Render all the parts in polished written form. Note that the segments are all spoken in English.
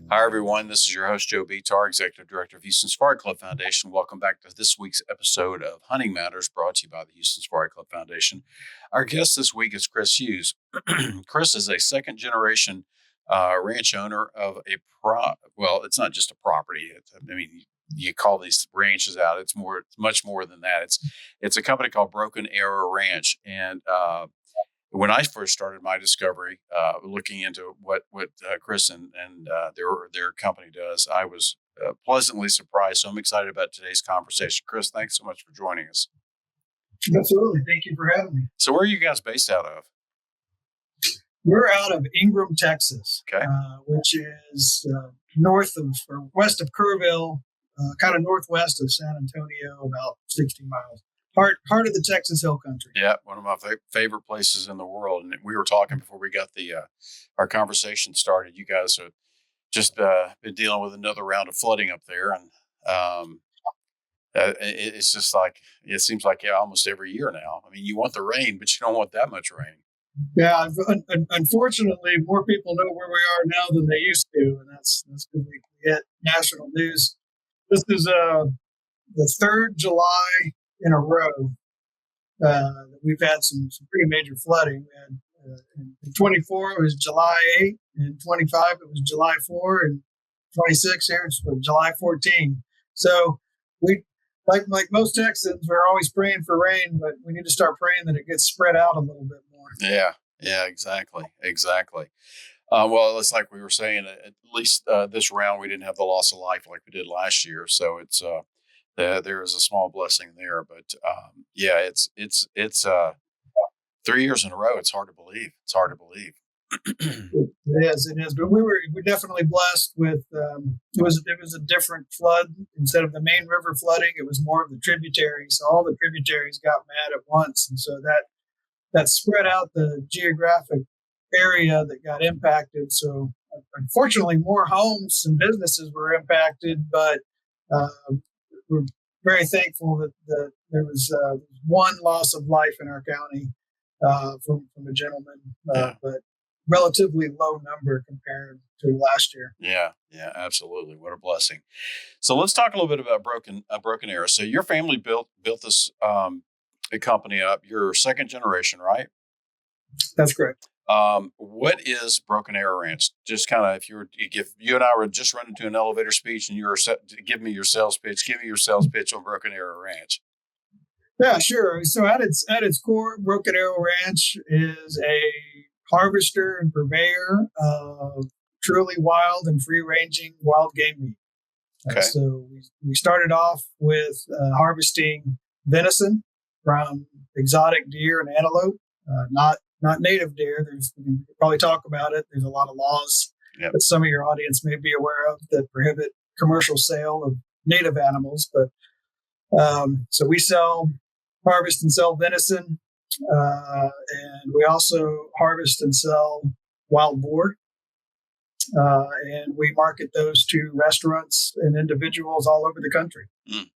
Hi, everyone. This is your host, Joe Betar, Executive Director of Houston Safari Club Foundation. Welcome back to this week's episode of Hunting Matters, brought to you by the Houston Safari Club Foundation. Our guest this week is Chris Hughes. Chris is a second-generation ranch owner of well, it's not just a property. You call these ranches out. It's much more than that. It's a company called Broken Arrow Ranch, and when I first started my discovery, looking into what Chris and their company does, I was pleasantly surprised. So I'm excited about today's conversation. Chris, thanks so much for joining us. Absolutely. Thank you for having me. So where are you guys based out of? We're out of Ingram, Texas, okay. Which is west of Kerrville, kind of northwest of San Antonio, about 60 miles. Heart of the Texas Hill Country. Yeah, one of my favorite places in the world. And we were talking before we got our conversation started. You guys have just been dealing with another round of flooding up there, and it's just like it seems like almost every year now. I mean, you want the rain, but you don't want that much rain. Yeah, unfortunately, more people know where we are now than they used to, and that's because we get national news. This is the third July in a row we've had some pretty major flooding. And in 24 it was July 8, in 25 it was July 4, and 26 here it's July 14. So we like most Texans, we're always praying for rain, but we need to start praying that it gets spread out a little bit more. Yeah, exactly. Well, it's like we were saying, at least this round we didn't have the loss of life like we did last year, so it's there is a small blessing there, but it's 3 years in a row. It's hard to believe. It is. But we're definitely blessed with. It was a different flood. Instead of the main river flooding, it was more of the tributaries. So all the tributaries got mad at once, and so that spread out the geographic area that got impacted. So unfortunately, more homes and businesses were impacted, but we're very thankful that there was one loss of life in our county from a gentleman, but relatively low number compared to last year. Yeah, absolutely. What a blessing. So let's talk a little bit about Broken Arrow. So your family built this company up. You're second generation, right? That's correct. What is Broken Arrow Ranch? Just kind of, if you and I were just running to an elevator speech and you were give me your sales pitch on Broken Arrow Ranch. Yeah, sure. So at its core, Broken Arrow Ranch is a harvester and purveyor of truly wild and free-ranging wild game meat. Okay. So we started off with harvesting venison from exotic deer and antelope, not native deer. We can probably talk about it. There's a lot of laws that some of your audience may be aware of that prohibit commercial sale of native animals. But so we harvest and sell venison, and we also harvest and sell wild boar. And we market those to restaurants and individuals all over the country. Mm.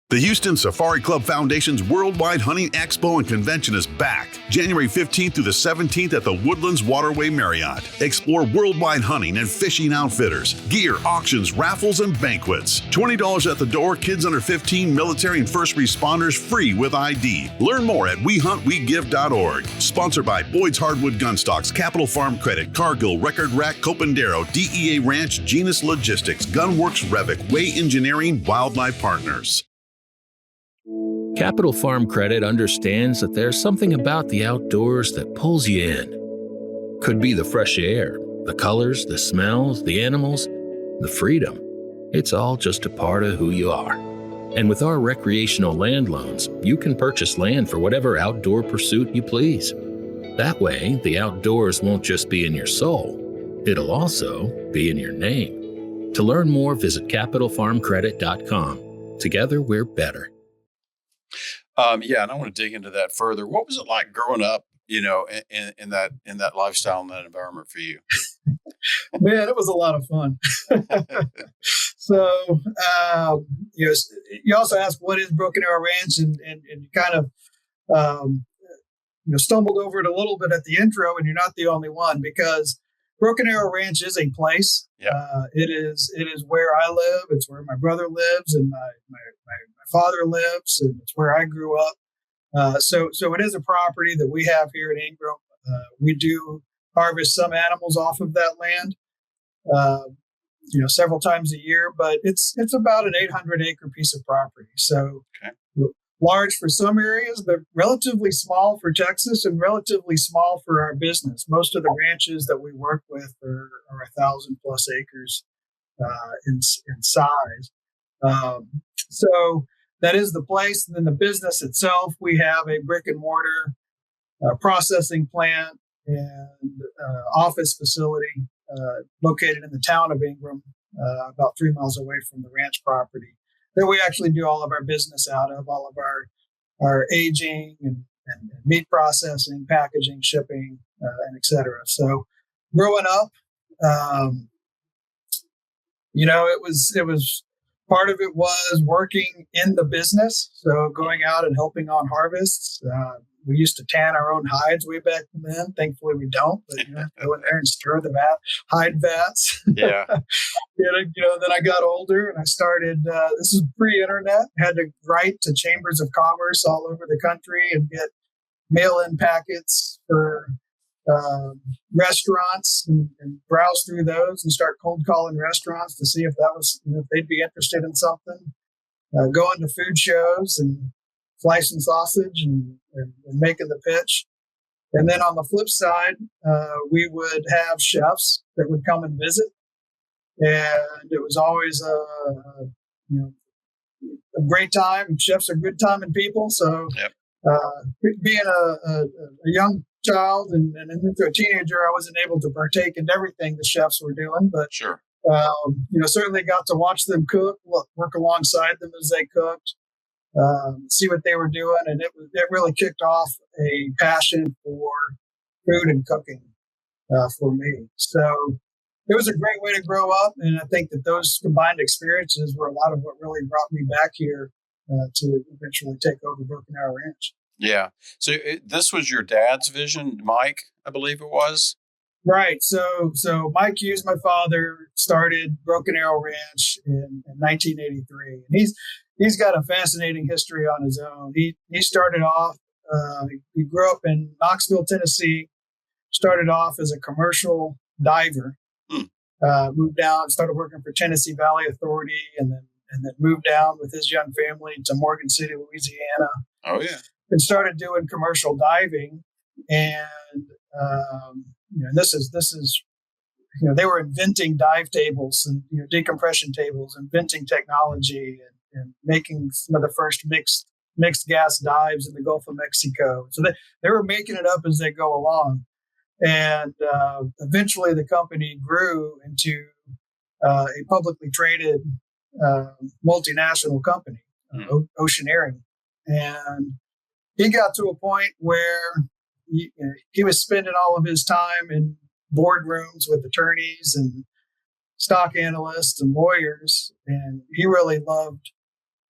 The Houston Safari Club Foundation's Worldwide Hunting Expo and Convention is back, January 15th through the 17th at the Woodlands Waterway Marriott. Explore worldwide hunting and fishing outfitters, gear, auctions, raffles, and banquets. $20 at the door, kids under 15, military and first responders free with ID. Learn more at WeHuntWeGive.org. Sponsored by Boyd's Hardwood Gunstocks, Capital Farm Credit, Cargill, Record Rack, Copandero, DEA Ranch, Genus Logistics, Gunworks, Revic, Way Engineering, Wildlife Partners. Capital Farm Credit understands that there's something about the outdoors that pulls you in. Could be the fresh air, the colors, the smells, the animals, the freedom. It's all just a part of who you are. And with our recreational land loans, you can purchase land for whatever outdoor pursuit you please. That way, the outdoors won't just be in your soul, it'll also be in your name. To learn more, visit capitalfarmcredit.com. Together, we're better. And I want to dig into that further. What was it like growing up, in that lifestyle and that environment for you? Man, it was a lot of fun. So, you also asked what is Broken Arrow Ranch, and you kind of stumbled over it a little bit at the intro, and you're not the only one, because Broken Arrow Ranch is a place. Yeah. It is where I live. It's where my brother lives, and my father lives, and it's where I grew up. So it is a property that we have here in Ingram. We do harvest some animals off of that land, several times a year, but it's about an 800-acre piece of property. So large for some areas, but relatively small for Texas and relatively small for our business. Most of the ranches that we work with are 1,000 plus acres in size. So that is the place. And then the business itself, we have a brick and mortar processing plant and office facility located in the town of Ingram, about 3 miles away from the ranch property, that we actually do all of our business out of, all of our aging and meat processing, packaging, shipping, and et cetera. So growing up, it was part of it was working in the business. So going out and helping on harvests. We used to tan our own hides way back then. Thankfully, we don't. But go in there and stir the hide vats. Yeah. Then I got older and I started. This is pre-internet. Had to write to chambers of commerce all over the country and get mail-in packets for restaurants and browse through those and start cold calling restaurants to see if that was if they'd be interested in something. Going to food shows and slicing sausage and making the pitch. And then on the flip side, we would have chefs that would come and visit. And it was always a great time. Chefs are good time and people. So being a young child and into a teenager, I wasn't able to partake in everything the chefs were doing. But sure. Certainly got to watch them cook, work alongside them as they cooked. See what they were doing, and it really kicked off a passion for food and cooking for me. So it was a great way to grow up, and I think that those combined experiences were a lot of what really brought me back here to eventually take over Broken Arrow Ranch. Yeah. So this was your dad's vision, Mike, I believe it was? Right. So Mike Hughes, my father, started Broken Arrow Ranch in 1983, and he's got a fascinating history on his own. He started off. He grew up in Knoxville, Tennessee. Started off as a commercial diver. Moved down, started working for Tennessee Valley Authority, and then moved down with his young family to Morgan City, Louisiana. Oh yeah. And started doing commercial diving, and this is they were inventing dive tables and decompression tables, inventing technology and making some of the first mixed gas dives in the Gulf of Mexico. So they were making it up as they go along, and eventually the company grew into a publicly traded multinational company, Oceaneering, and he got to a point where he was spending all of his time in boardrooms with attorneys and stock analysts and lawyers, and he really loved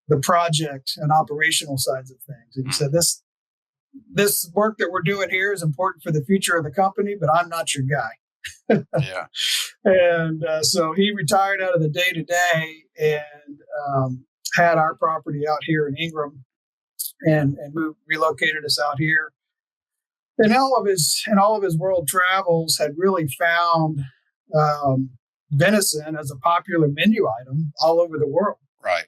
the project and operational sides of things. And he said, this work that we're doing here is important for the future of the company, but I'm not your guy. Yeah. And so he retired out of the day-to-day and had our property out here in Ingram and relocated us out here. And all of his world travels had really found venison as a popular menu item all over the world. Right.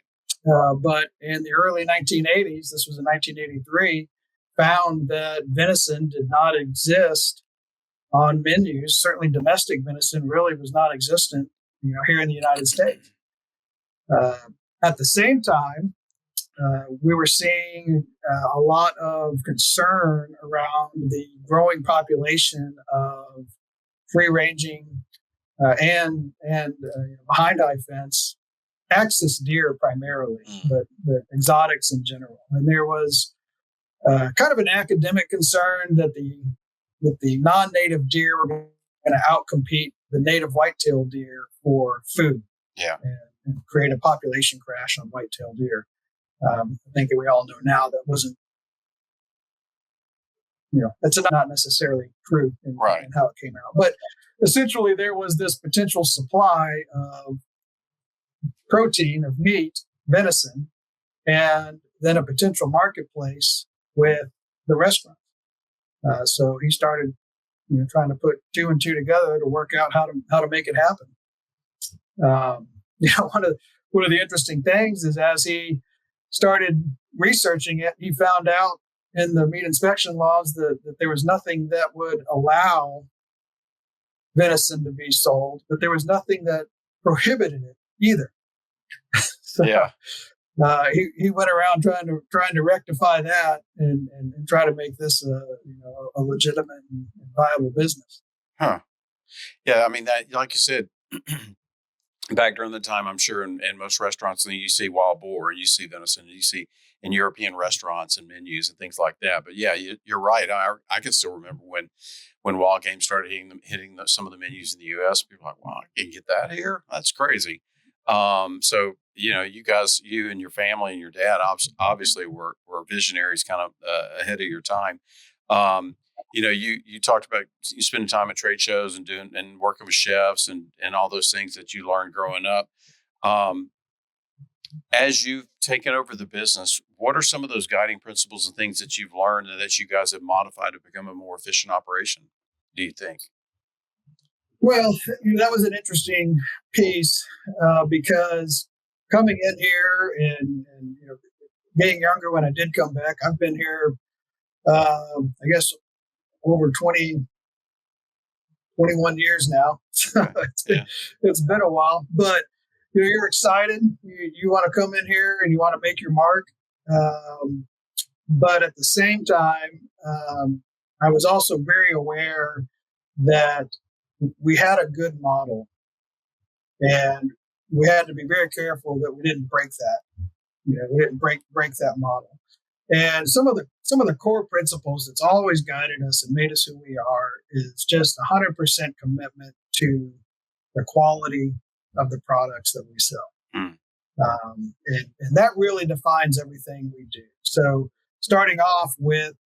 But in the early 1980s, this was in 1983, found that venison did not exist on menus. Certainly domestic venison really was not existent, here in the United States. At the same time, we were seeing a lot of concern around the growing population of free-ranging and behind eye fence axis deer primarily, but exotics in general. And there was kind of an academic concern that the non-native deer were going to outcompete the native white-tailed deer for food. Yeah. And create a population crash on white-tailed deer. I think that we all know now that wasn't that's not necessarily true in how it came out. But essentially, there was this potential supply of protein, of meat, venison, and then a potential marketplace with the restaurant. So he started, trying to put two and two together to work out how to make it happen. One of the interesting things is as he started researching it, he found out in the meat inspection laws that there was nothing that would allow venison to be sold, but there was nothing that prohibited it either. So, he went around trying to rectify that and try to make this a legitimate and viable business. Huh. Yeah, I mean that, like you said, back during the time, I'm sure in most restaurants, you see wild boar, you see venison, you see in European restaurants and menus and things like that. But yeah, you're right. I can still remember when wild game started hitting some of the menus in the U.S. People were like, wow, I can get that here? That's crazy. So, you guys, you and your family and your dad obviously were visionaries kind of ahead of your time. You talked about you spending time at trade shows and doing and working with chefs and all those things that you learned growing up. As you've taken over the business, what are some of those guiding principles and things that you've learned and that you guys have modified to become a more efficient operation, do you think? Well, that was an interesting piece because coming in here and being younger when I did come back, I've been here, I guess, over 21 years now. It's been a while, but you're excited. You want to come in here and you want to make your mark. But at the same time, I was also very aware that we had a good model and we had to be very careful that we didn't break that. We didn't break that model. And some of the core principles that's always guided us and made us who we are is just 100% commitment to the quality of the products that we sell. And that really defines everything we do. So starting off with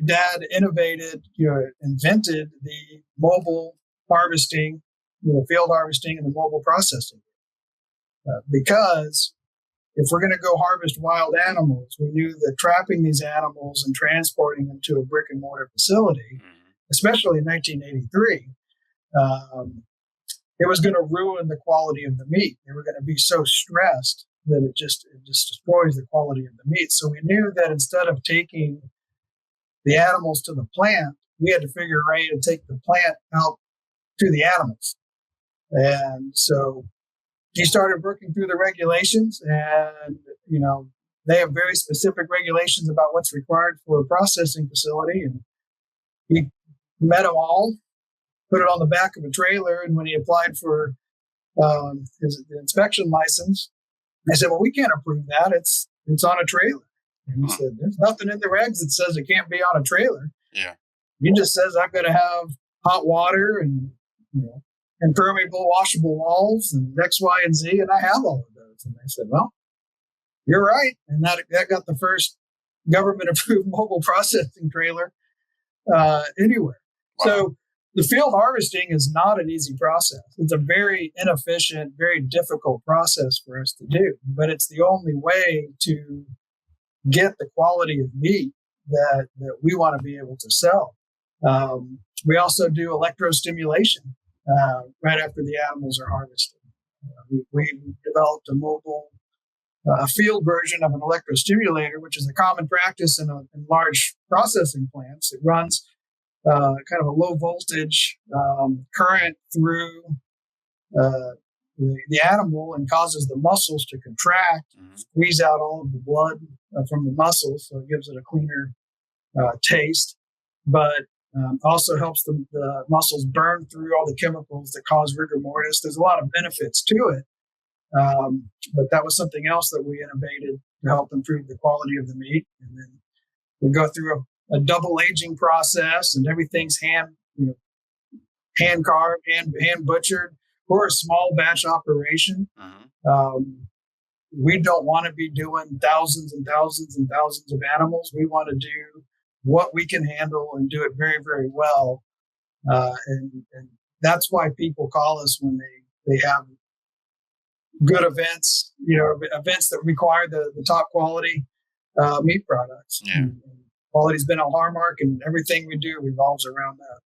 Dad invented the mobile harvesting, field harvesting and the mobile processing. Because if we're going to go harvest wild animals, we knew that trapping these animals and transporting them to a brick and mortar facility, especially in 1983, it was going to ruin the quality of the meat. They were going to be so stressed that it just destroys the quality of the meat. So we knew that instead of taking the animals to the plant, we had to figure a way to take the plant out to the animals. And so he started working through the regulations, and they have very specific regulations about what's required for a processing facility. And he met them all, put it on the back of a trailer, and when he applied for his inspection license, I said, "Well, we can't approve that. It's on a trailer." And he said, "There's nothing in the regs that says it can't be on a trailer. Yeah, it just says I've got to have hot water and impermeable, washable walls and X, Y, and Z, and I have all of those." And they said, "Well, you're right." And that got the first government-approved mobile processing trailer anywhere. Wow. So the field harvesting is not an easy process. It's a very inefficient, very difficult process for us to do, but it's the only way to get the quality of meat that we want to be able to sell. We also do electrostimulation right after the animals are harvested. We developed a mobile field version of an electrostimulator, which is a common practice in large processing plants. It runs kind of a low voltage current through the animal and causes the muscles to contract, squeeze out all of the blood from the muscles, so it gives it a cleaner taste, but also helps the muscles burn through all the chemicals that cause rigor mortis. There's a lot of benefits to it, but that was something else that we innovated to help improve the quality of the meat. And then we go through a double aging process, and everything's hand carved, hand butchered. We're a small batch operation. We don't want to be doing thousands and thousands and thousands of animals. We want to do what we can handle and do it very, very well. And that's why people call us when they have good events, events that require the top quality meat products. Yeah. And quality's been a hallmark, and everything we do revolves around that.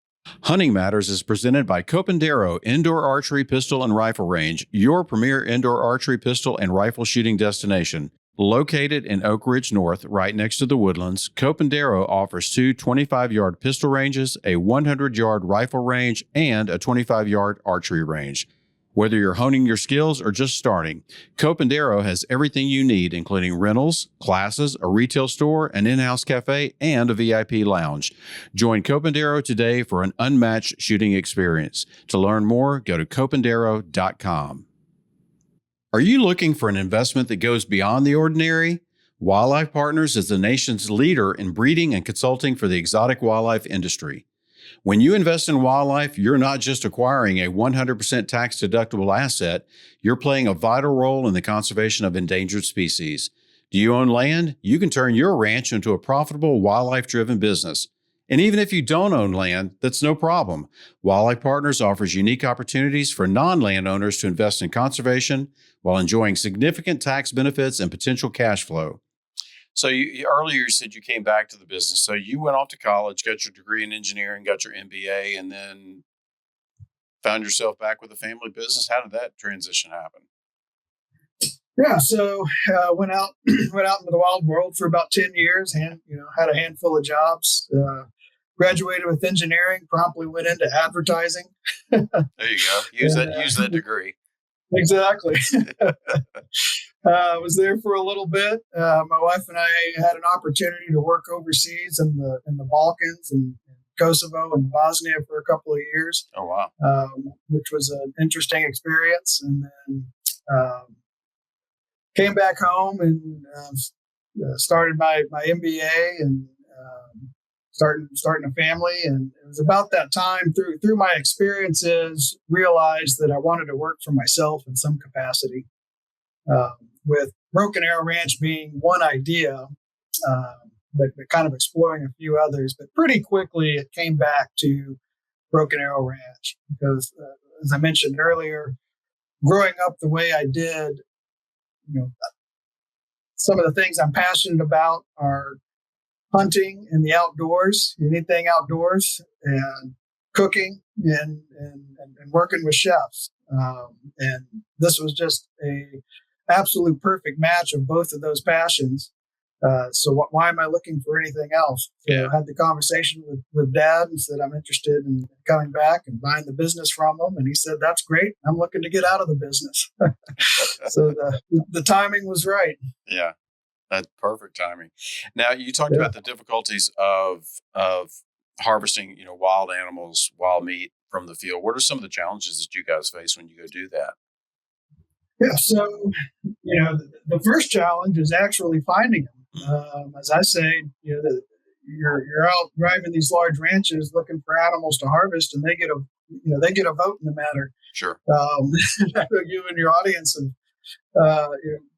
Hunting Matters is presented by Copandero Indoor Archery Pistol and Rifle Range, your premier indoor archery pistol and rifle shooting destination. Located in Oak Ridge North, right next to the Woodlands, Copandero offers 2 25-yard pistol ranges, a 100-yard rifle range, and a 25-yard archery range. Whether you're honing your skills or just starting, Copandero has everything you need, including rentals, classes, a retail store, an in-house cafe, and a VIP lounge. Join Copandero today for an unmatched shooting experience. To learn more, go to copandero.com. Are you looking for an investment that goes beyond the ordinary? Wildlife Partners is the nation's leader in breeding and consulting for the exotic wildlife industry. When you invest in wildlife, you're not just acquiring a 100% tax-deductible asset, you're playing a vital role in the conservation of endangered species. Do you own land? You can turn your ranch into a profitable wildlife-driven business. And even if you don't own land, that's no problem. Wildlife Partners offers unique opportunities for non-landowners to invest in conservation while enjoying significant tax benefits and potential cash flow. So earlier you said you came back to the business. So you went off to college, got your degree in engineering, got your MBA, and then found yourself back with a family business. How did that transition happen? Yeah, so went out into the wild world for about 10 years, and had a handful of jobs. Graduated with engineering, promptly went into advertising. There you go. Use that degree. Exactly. Was there for a little bit. My wife and I had an opportunity to work overseas in the Balkans and Kosovo and Bosnia for a couple of years. Oh, wow. Which was an interesting experience. And then came back home and started my MBA and starting a family. And it was about that time through my experiences, realized that I wanted to work for myself in some capacity. With Broken Arrow Ranch being one idea, but kind of exploring a few others. But pretty quickly, it came back to Broken Arrow Ranch because, as I mentioned earlier, growing up the way I did, some of the things I'm passionate about are hunting and the outdoors, anything outdoors, and cooking and working with chefs. And this was just a absolute perfect match of both of those passions. So why am I looking for anything else? So I had the conversation with Dad and said, I'm interested in coming back and buying the business from him. And he said, that's great. I'm looking to get out of the business. So the timing was right. Yeah, that's perfect timing. Now, you talked about the difficulties of harvesting, wild animals, wild meat from the field. What are some of the challenges that you guys face when you go do that? Yeah, so, the first challenge is actually finding them. As I say, you're out driving these large ranches looking for animals to harvest, and they get a vote in the matter. Sure. I know you and your audience have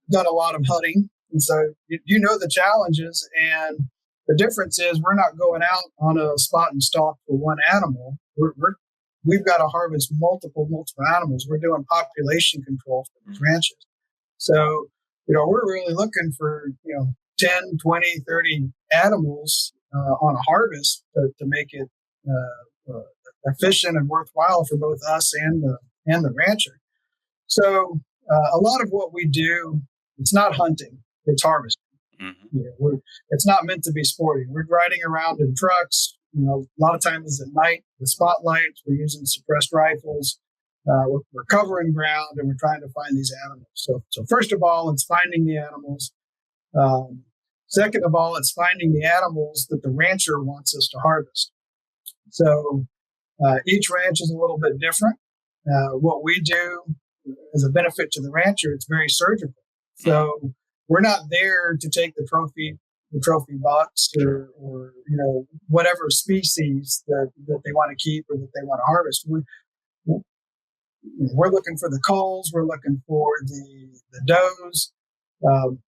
done a lot of hunting, and so you know the challenges. And the difference is we're not going out on a spot and stalk for one animal. We've got to harvest multiple animals. We're doing population control for these ranches. So, we're really looking for, 10, 20, 30 animals on a harvest to make it efficient and worthwhile for both us and the rancher. So a lot of what we do, it's not hunting, it's harvesting. Mm-hmm. It's not meant to be sporting. We're riding around in trucks. A lot of times at night with spotlights. We're using suppressed rifles. We're covering ground, and we're trying to find these animals. So first of all, it's finding the animals. Second of all, it's finding the animals that the rancher wants us to harvest. So each ranch is a little bit different. What we do as a benefit to the rancher, it's very surgical. So we're not there to take the trophy bucks or whatever species that they want to keep or that they want to harvest. We're looking for the culls. We're looking for the does.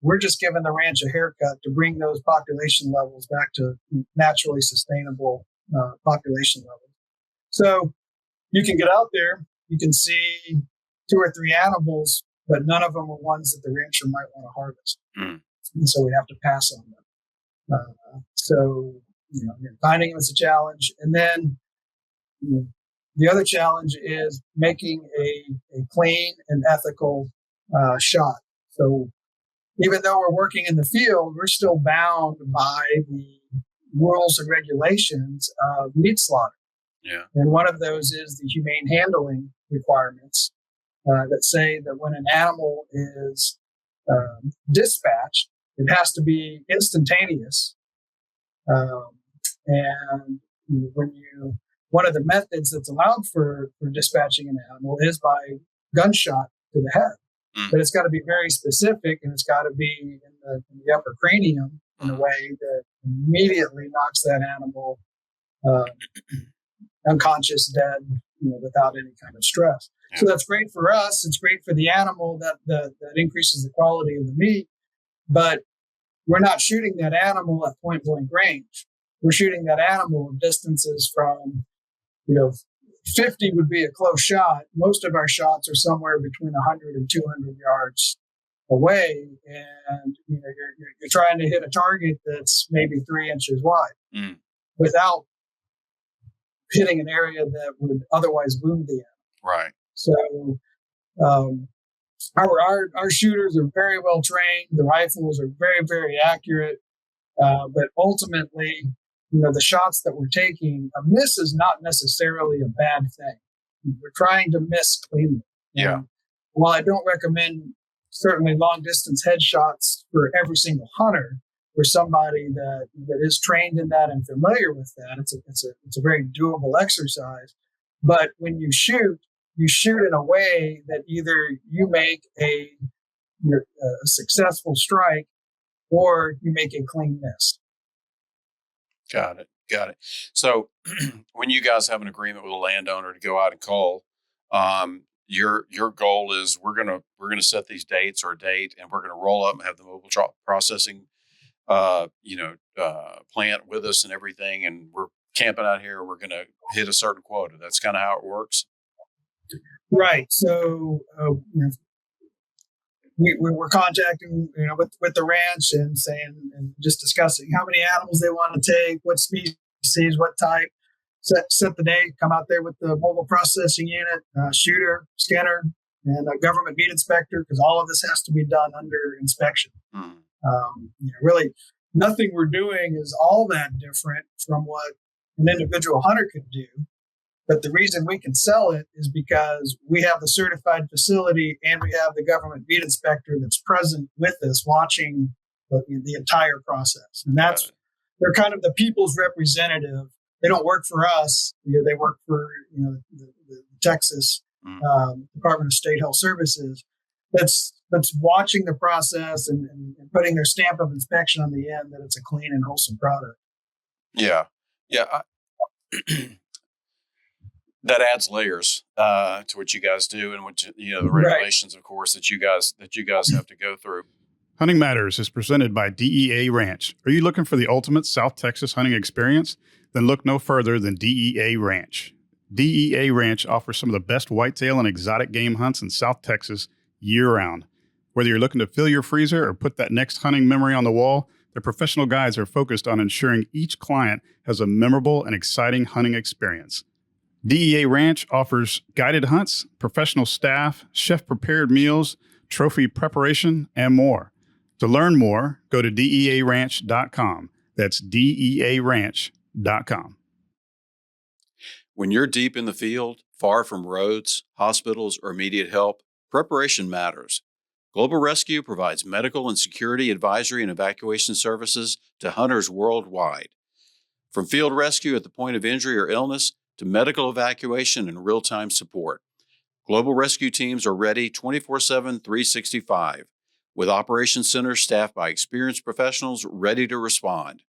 We're just giving the ranch a haircut to bring those population levels back to naturally sustainable population levels. So you can get out there, you can see 2 or 3 animals, but none of them are ones that the rancher might want to harvest. Mm. And so we have to pass on them. So finding them is a challenge. And then the other challenge is making a clean and ethical shot. So even though we're working in the field, we're still bound by the rules and regulations of meat slaughter. Yeah. And one of those is the humane handling requirements that say that when an animal is dispatched, it has to be instantaneous. And one of the methods that's allowed for dispatching an animal is by gunshot to the head. But it's got to be very specific, and it's got to be in the upper cranium in a way that immediately knocks that animal unconscious, dead, without any kind of stress. Yeah. So that's great for us. It's great for the animal that increases the quality of the meat. But we're not shooting that animal at point blank range. We're shooting that animal at distances from, 50 would be a close shot. Most of our shots are somewhere between 100 and 200 yards away. And, you're trying to hit a target that's maybe 3 inches wide without hitting an area that would otherwise wound the animal. Right. So, our shooters are very well trained. The rifles are very, very accurate. But ultimately, the shots that we're taking, a miss is not necessarily a bad thing. We're trying to miss cleanly. Yeah. And while I don't recommend certainly long distance headshots for every single hunter, for somebody that is trained in that and familiar with that, it's a very doable exercise. But when you shoot in a way that either you make a successful strike or you make a clean miss. Got it. So when you guys have an agreement with a landowner to go out and cull, your goal is we're gonna set these dates or a date, and we're gonna roll up and have the mobile processing plant with us and everything, and we're camping out here. We're gonna hit a certain quota. That's kind of how it works. Right. So we're contacting, with the ranch and saying, and just discussing how many animals they want to take, what species, what type, set the date, come out there with the mobile processing unit, shooter, scanner, and a government meat inspector, because all of this has to be done under inspection. Really, nothing we're doing is all that different from what an individual hunter could do. But the reason we can sell it is because we have the certified facility and we have the government meat inspector that's present with us watching the entire process. And they're kind of the people's representative. They don't work for us. They work for the Texas Department of State Health Services. That's watching the process and putting their stamp of inspection on the end that it's a clean and wholesome product. Yeah. That adds layers to what you guys do, and what the regulations, of course, that you guys have to go through. Hunting Matters is presented by DEA Ranch. Are you looking for the ultimate South Texas hunting experience? Then look no further than DEA Ranch. DEA Ranch offers some of the best whitetail and exotic game hunts in South Texas year-round. Whether you're looking to fill your freezer or put that next hunting memory on the wall, their professional guides are focused on ensuring each client has a memorable and exciting hunting experience. DEA Ranch offers guided hunts, professional staff, chef-prepared meals, trophy preparation, and more. To learn more, go to dearanch.com. That's dearanch.com. When you're deep in the field, far from roads, hospitals, or immediate help, preparation matters. Global Rescue provides medical and security advisory and evacuation services to hunters worldwide. From field rescue at the point of injury or illness to medical evacuation and real-time support, Global Rescue teams are ready 24/7, 365, with operations centers staffed by experienced professionals ready to respond.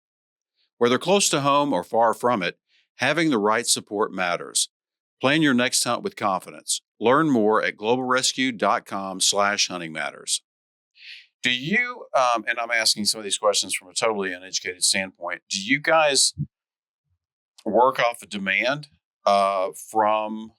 Whether close to home or far from it, having the right support matters. Plan your next hunt with confidence. Learn more at globalrescue.com/huntingmatters. Do you, and I'm asking some of these questions from a totally uneducated standpoint, do you guys work off of demand from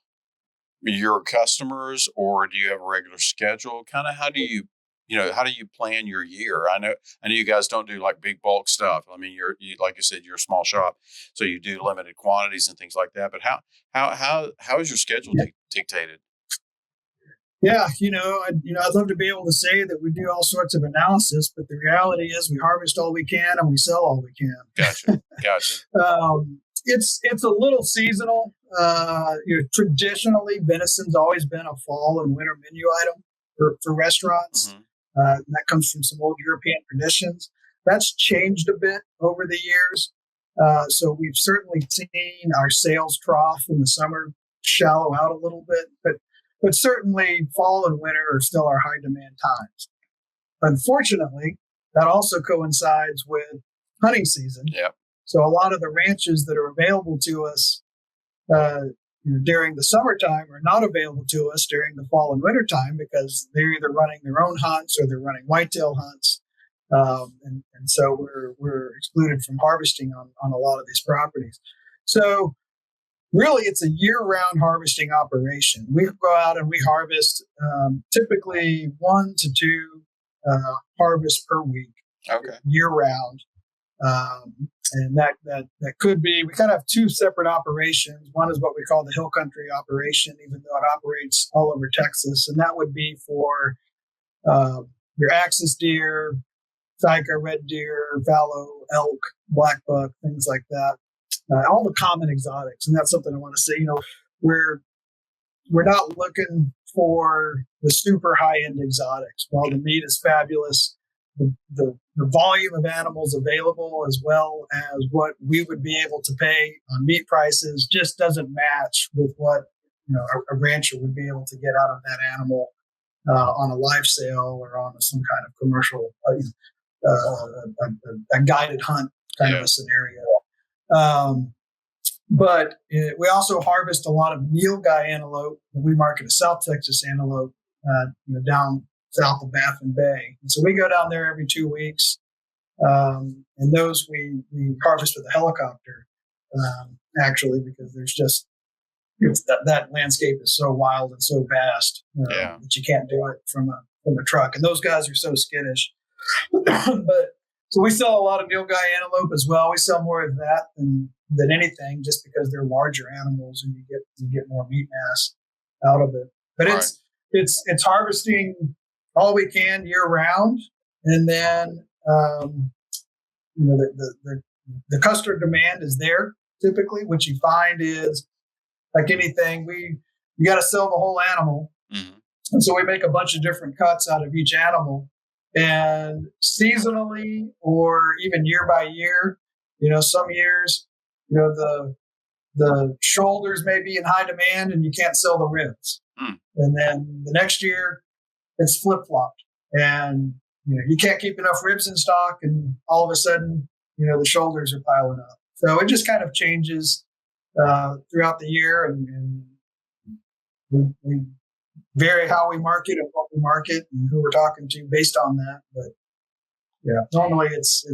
your customers, or do you have a regular schedule? Kind of how do you, how do you plan your year? I know you guys don't do like big bulk stuff. I mean, you like you said, you're a small shop, so you do limited quantities and things like that. But how is your schedule dictated? Yeah, I'd love to be able to say that we do all sorts of analysis, but the reality is we harvest all we can and we sell all we can. Gotcha. It's a little seasonal. Traditionally, venison's always been a fall and winter menu item for restaurants. Mm-hmm. That comes from some old European traditions. That's changed a bit over the years. So we've certainly seen our sales trough in the summer shallow out a little bit, but certainly fall and winter are still our high demand times. Unfortunately, that also coincides with hunting season. Yeah. So a lot of the ranches that are available to us during the summertime are not available to us during the fall and winter time because they're either running their own hunts or they're running whitetail hunts. And so we're excluded from harvesting on a lot of these properties. So really, it's a year-round harvesting operation. We go out and we harvest typically 1 to 2 harvests per week, year-round. And that could be, we kind of have 2 separate operations. One is what we call the hill country operation, even though it operates all over Texas. And that would be for your axis deer, sika, red deer, fallow, elk, black buck, things like that. All the common exotics. And that's something I want to say, we're not looking for the super high-end exotics. While the meat is fabulous, the volume of animals available as well as what we would be able to pay on meat prices just doesn't match with what a rancher would be able to get out of that animal on a live sale or on some kind of commercial, a guided hunt kind of a scenario. But we also harvest a lot of nilgai antelope. We market as South Texas antelope down south of Baffin Bay. And so we go down there every 2 weeks. And those we harvest with a helicopter, actually, because there's just that landscape is so wild and so vast that you can't do it from a truck. And those guys are so skittish. But so we sell a lot of nilgai antelope as well. We sell more of that than anything, just because they're larger animals and you get more meat mass out of it. But it's harvesting all we can year round, and then the customer demand is there typically. What you find is, like anything, you got to sell the whole animal, and so we make a bunch of different cuts out of each animal. And seasonally, or even year by year, some years, the shoulders may be in high demand and you can't sell the ribs. And then the next year, it's flip-flopped. And, you can't keep enough ribs in stock, and all of a sudden, the shoulders are piling up. So it just kind of changes throughout the year, and we vary how we market and what we market and who we're talking to based on that. But normally it's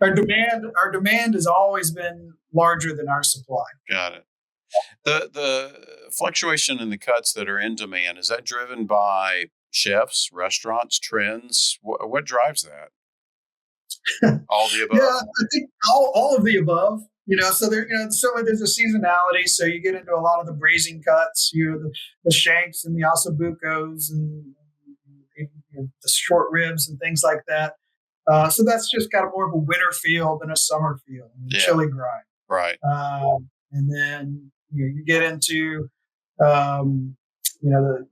our demand has always been larger than our supply. Got it. The fluctuation in the cuts that are in demand, is that driven by chefs, restaurants, trends? What drives that? All the above? Yeah, I think all of the above. So there, certainly there's a seasonality. So you get into a lot of the braising cuts, the shanks and the ossobucos and the short ribs and things like that. So that's just got more of a winter feel than a summer feel, chili grind. Right. And then you get into,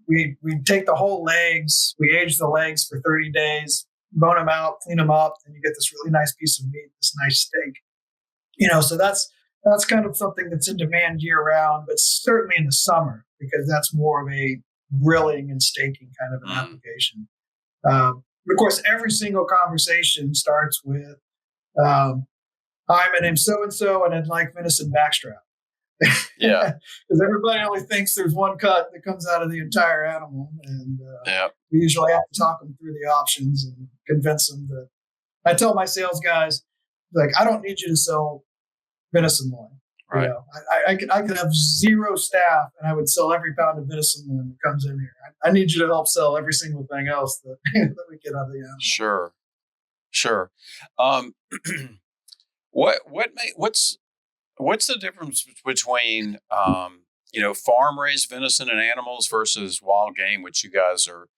we take the whole legs, we age the legs for 30 days, bone them out, clean them up, and you get this really nice piece of meat, this nice steak. So that's kind of something that's in demand year round, but certainly in the summer, because that's more of a grilling and staking kind of an application. But of course, every single conversation starts with, "Hi, my name's so-and-so, and I'd like venison backstrap." Yeah. Because everybody only thinks there's one cut that comes out of the entire animal. And we usually have to talk them through the options and convince them that. I tell my sales guys, like, I don't need you to sell venison loin. Right. You know, I could have 0 staff and I would sell every pound of venison loin that comes in here. I need you to help sell every single thing else that, that we get out of the animal. Sure. What's the difference between farm raised venison and animals versus wild game, which you guys are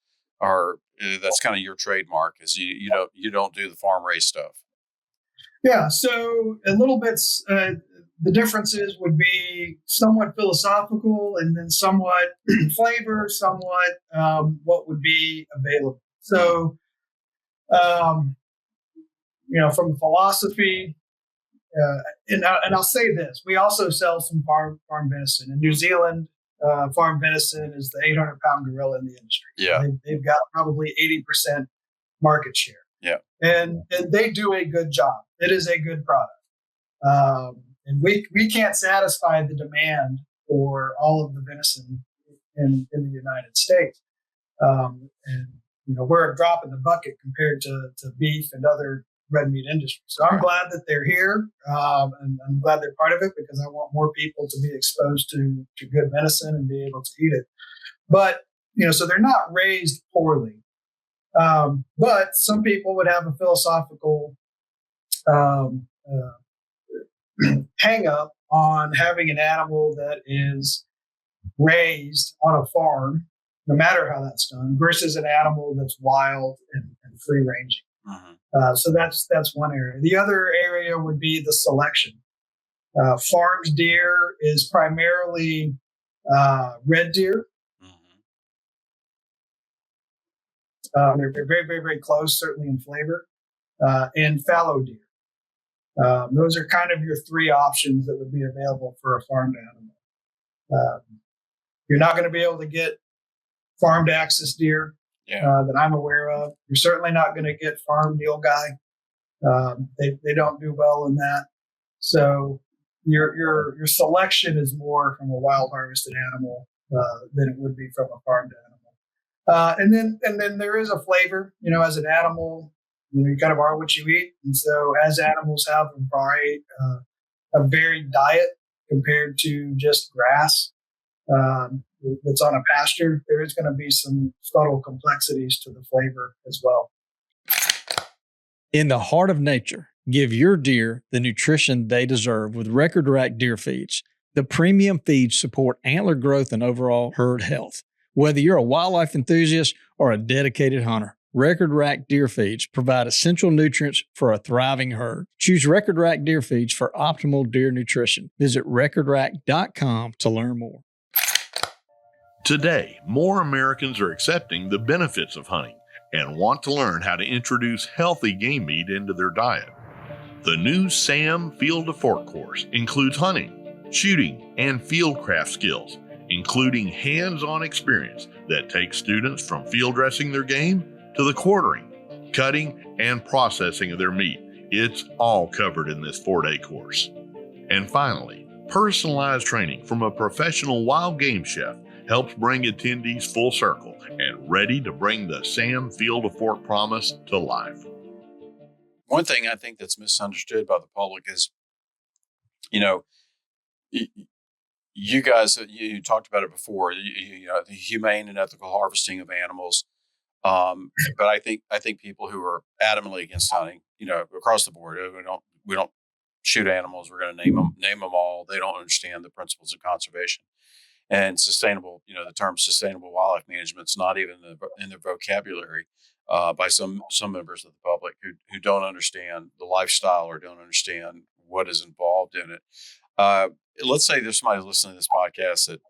that's kind of your trademark, is you don't do the farm raised stuff. Yeah, so a little bit, the differences would be somewhat philosophical and then somewhat flavor, somewhat what would be available. So, from the philosophy, and I'll say this, we also sell some farm venison. In New Zealand, farm venison is the 800-pound gorilla in the industry. Yeah. They've got probably 80% market share. Yeah. And they do a good job. It is a good product. And we can't satisfy the demand for all of the venison in the United States. We're a drop in the bucket compared to beef and other red meat industries. So I'm glad that they're here. And I'm glad they're part of it because I want more people to be exposed to good venison and be able to eat it. But, so they're not raised poorly. But some people would have a philosophical hang up on having an animal that is raised on a farm, no matter how that's done, versus an animal that's wild and free ranging. Mm-hmm. So that's one area. The other area would be the selection. Farmed deer is primarily red deer. They're very, very, very close, certainly in flavor, and fallow deer. Those are kind of your 3 options that would be available for a farmed animal. You're not going to be able to get farmed axis deer that I'm aware of. You're certainly not going to get farmed nilgai. They don't do well in that. So your selection is more from a wild harvested animal than it would be from a farmed animal. And then there is a flavor, as an animal, you kind of are what you eat. And so as animals have a varied diet compared to just grass that's on a pasture, there is going to be some subtle complexities to the flavor as well. In the heart of nature, give your deer the nutrition they deserve with Record Rack Deer Feeds. The premium feeds support antler growth and overall herd health. Whether you're a wildlife enthusiast or a dedicated hunter, Record Rack Deer Feeds provide essential nutrients for a thriving herd. Choose Record Rack Deer Feeds for optimal deer nutrition. Visit recordrack.com to learn more. Today, more Americans are accepting the benefits of hunting and want to learn how to introduce healthy game meat into their diet. The new SAM Field to Fork course includes hunting, shooting, and fieldcraft skills, including hands-on experience that takes students from field dressing their game to the quartering, cutting, and processing of their meat. It's all covered in this 4-day course. And finally, personalized training from a professional wild game chef helps bring attendees full circle and ready to bring the SAM Field to Fork promise to life. One thing I think that's misunderstood by the public is, you guys, you talked about it before, the humane and ethical harvesting of animals. But I think people who are adamantly against hunting, across the board, we don't shoot animals. We're going to name them all. They don't understand the principles of conservation and sustainable. The term sustainable wildlife management is not even in the vocabulary by some members of the public who don't understand the lifestyle or don't understand what is involved in it. Let's say there's somebody listening to this podcast that,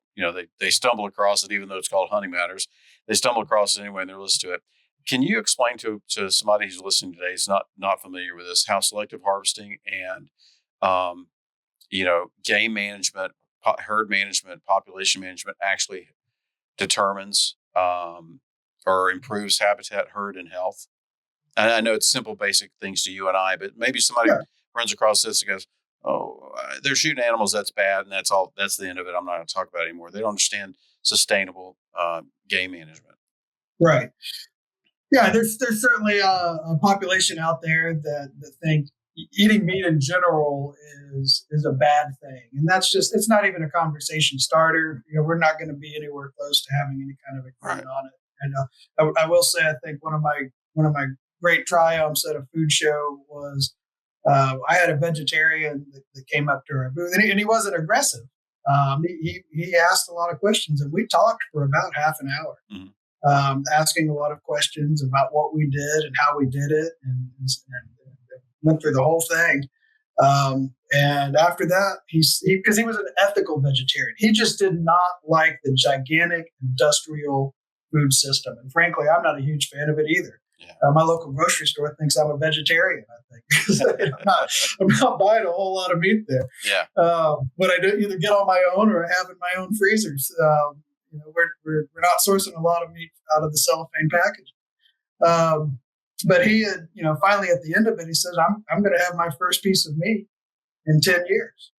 they stumble across it, even though it's called Hunting Matters. They stumble across it anyway and they're listening to it. Can you explain to somebody who's listening today who's not familiar with this, how selective harvesting and, game management, herd management, population management actually determines or improves habitat, herd, and health? And I know it's simple, basic things to you and I, but maybe somebody runs across this and goes, "Oh, they're shooting animals. That's bad, and that's all. That's the end of it. I'm not going to talk about it anymore." They don't understand sustainable game management. Right. Yeah, there's certainly a population out there that think eating meat in general is a bad thing, and it's not even a conversation starter. We're not going to be anywhere close to having any kind of agreement on it. And I will say, I think one of my great triumphs at a food show was I had a vegetarian that came up to our booth, and he wasn't aggressive. He asked a lot of questions, and we talked for about half an hour. Mm-hmm. Asking a lot of questions about what we did and how we did it, and went through the whole thing. And after that, because he was an ethical vegetarian, he just did not like the gigantic industrial food system. And frankly, I'm not a huge fan of it either. Yeah. My local grocery store thinks I'm a vegetarian, I think, because I'm not buying a whole lot of meat there. Yeah. But I do either get on my own or I have in my own freezers. We're not sourcing a lot of meat out of the cellophane package. But he had, finally at the end of it, he says, I'm going to have my first piece of meat in 10 years.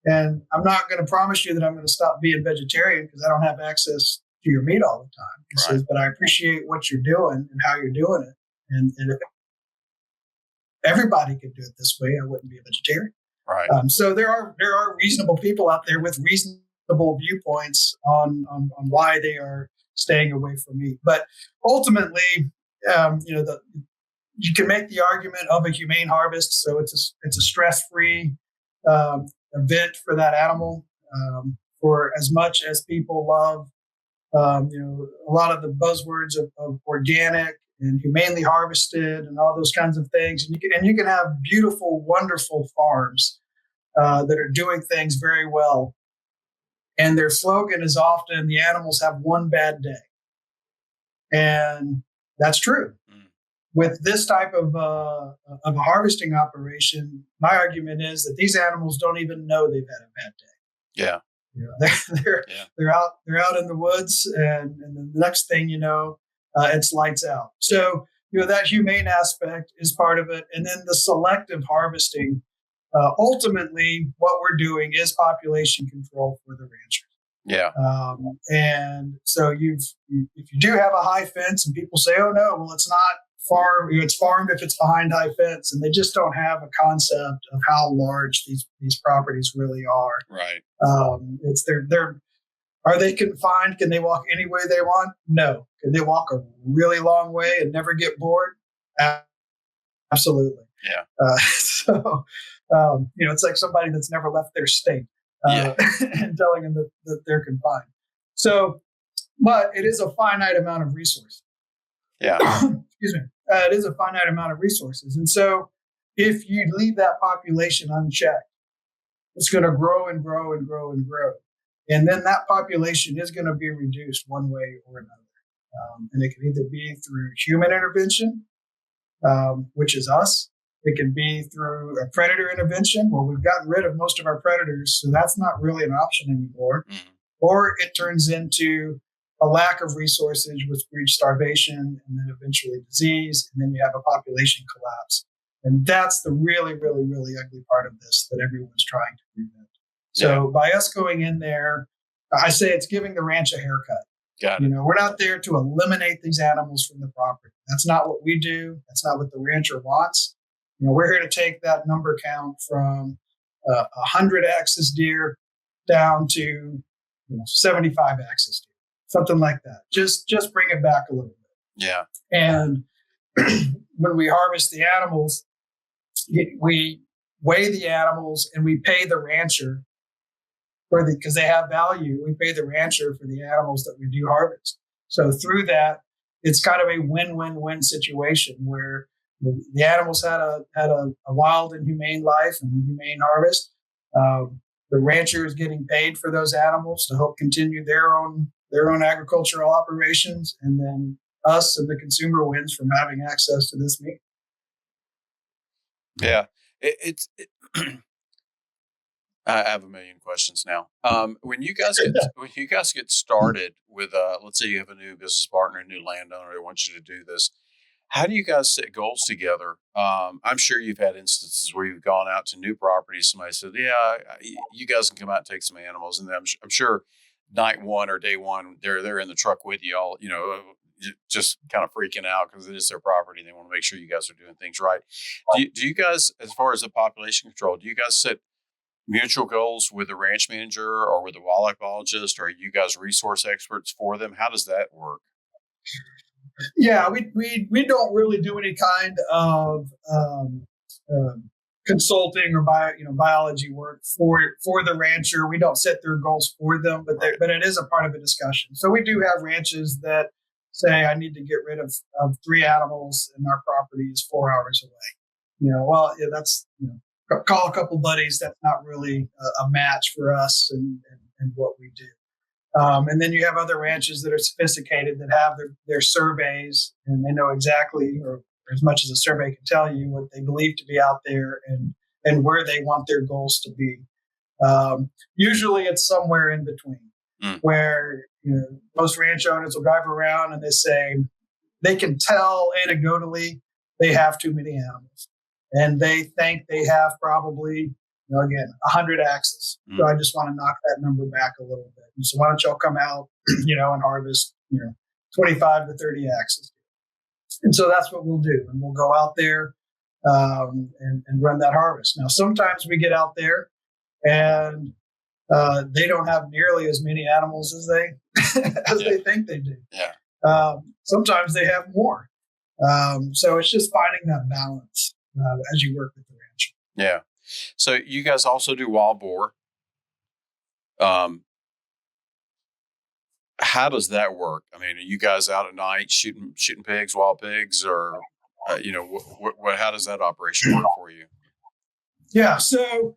And I'm not going to promise you that I'm going to stop being vegetarian because I don't have access to your meat all the time. He says, but I appreciate what you're doing and how you're doing it. And if everybody could do it this way, I wouldn't be a vegetarian. Right. So there are reasonable people out there with reasonable viewpoints on why they are staying away from meat. But ultimately, you can make the argument of a humane harvest. So it's a stress-free event for that animal. For as much as people love, a lot of the buzzwords of organic and humanely harvested and all those kinds of things. And you can have beautiful, wonderful farms that are doing things very well. And their slogan is often, the animals have one bad day. And that's true. Mm. With this type of a harvesting operation, my argument is that these animals don't even know they've had a bad day. Yeah. They're out in the woods, and the next thing you know, it's lights out. So that humane aspect is part of it, and then the selective harvesting. Ultimately, what we're doing is population control for the ranchers. Yeah. And so if you do have a high fence, and people say, "Oh no, well it's not farm. It's farmed if it's behind high fence," and they just don't have a concept of how large these properties really are. Right. Are they confined? Can they walk any way they want? No. Can they walk a really long way and never get bored? Absolutely. Yeah. It's like somebody that's never left their state and telling them that they're confined. So, but it is a finite amount of resources. Yeah. Excuse me. It is a finite amount of resources. And so if you leave that population unchecked, it's going to grow and grow and grow and grow. And then that population is going to be reduced one way or another. And it can either be through human intervention, which is us. It can be through a predator intervention. Well, we've gotten rid of most of our predators, so that's not really an option anymore. Mm. Or it turns into a lack of resources, which breeds starvation, and then eventually disease, and then you have a population collapse. And that's the really, really, really ugly part of this that everyone's trying to prevent. So by us going in there, I say it's giving the ranch a haircut. Got it. We're not there to eliminate these animals from the property. That's not what we do. That's not what the rancher wants. We're here to take that number count from 100 axis deer down to 75 axis deer, something like that. Just bring it back a little bit. Yeah. And when we harvest the animals, we weigh the animals and we pay the rancher because they have value. We pay the rancher for the animals that we do harvest. So through that, it's kind of a win-win-win situation where the animals had a wild and humane life and humane harvest. The rancher is getting paid for those animals to help continue their own agricultural operations, and then us and the consumer wins from having access to this meat. Yeah, I have a million questions now. When you guys get started with, let's say you have a new business partner, a new landowner who wants you to do this, how do you guys set goals together? I'm sure you've had instances where you've gone out to new properties. Somebody said, "Yeah, you guys can come out and take some animals," and I'm sure night one or day one, they're in the truck with you all, just kind of freaking out because it is their property and they want to make sure you guys are doing things right. Do you guys, as far as the population control, do you guys set mutual goals with the ranch manager or with the wildlife biologist, or are you guys resource experts for them? How does that work? Yeah, we don't really do any kind of consulting or biology work for the rancher. We don't set their goals for them, but it is a part of a discussion. So we do have ranches that say, I need to get rid of 3 animals and our property is 4 hours away. That's call a couple buddies. That's not really a match for us and what we do. And then you have other ranches that are sophisticated that have their surveys, and they know exactly, or as much as a survey can tell you, what they believe to be out there and where they want their goals to be. Usually it's somewhere in between, where most ranch owners will drive around and they say they can tell anecdotally they have too many animals. And they think they have probably, again, 100 axes. So I just want to knock that number back a little bit. And so why don't y'all come out, and harvest, 25 to 30 axes. And so that's what we'll do. And we'll go out there and run that harvest. Now, sometimes we get out there and they don't have nearly as many animals as they think they do. Yeah. Sometimes they have more. So it's just finding that balance as you work with the ranch. Yeah. So you guys also do wild boar. How does that work? I mean, are you guys out at night shooting pigs, wild pigs, or how does that operation work for you? Yeah. So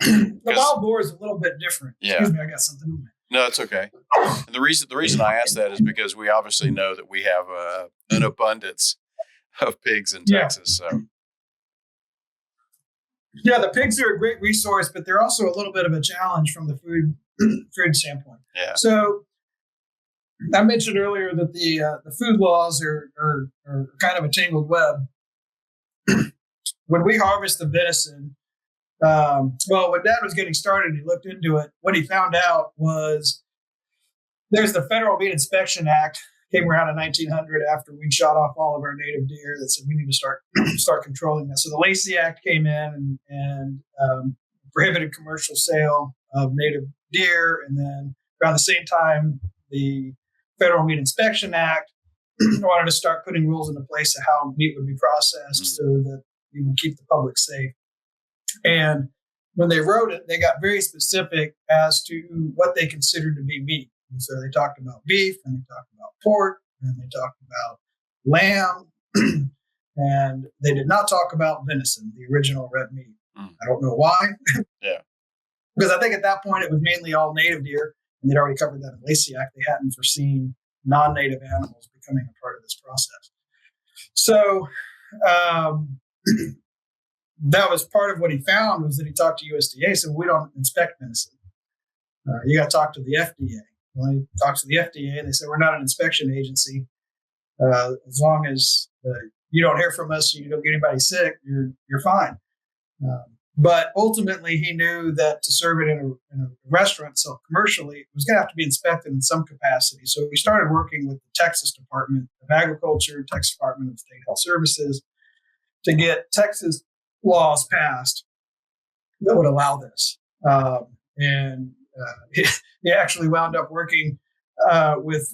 the wild boar is a little bit different. Yeah. Excuse me, I got something in there. No, it's okay. And the reason I ask that is because we obviously know that we have an abundance of pigs in Texas. So. Yeah, the pigs are a great resource, but they're also a little bit of a challenge from the food standpoint. Yeah. So I mentioned earlier that the food laws are kind of a tangled web. When we harvest the venison, when Dad was getting started, he looked into it. What he found out was there's the Federal Meat Inspection Act, came around in 1900 after we shot off all of our native deer, that said we need to start controlling that. So the Lacey Act came in and prohibited commercial sale of native deer. And then around the same time, the Federal Meat Inspection Act wanted to start putting rules into place of how meat would be processed so that you would keep the public safe. And when they wrote it, they got very specific as to what they considered to be meat. And so they talked about beef, and they talked about pork, and they talked about lamb, and they did not talk about venison, the original red meat. I don't know why. Yeah. Because I think at that point it was mainly all native deer, and they'd already covered that in the Lacey Act. They hadn't foreseen non-native animals becoming a part of this process. So that was part of what he found, was that he talked to USDA, said, we don't inspect venison. You got to talk to the FDA. Well, he talks to the FDA, and they said, we're not an inspection agency. As long as you don't hear from us, you don't get anybody sick, you're fine. But ultimately, he knew that to serve it in a restaurant, so commercially, it was going to have to be inspected in some capacity. So we started working with the Texas Department of Agriculture, Texas Department of State Health Services, to get Texas laws passed that would allow this. He actually wound up working with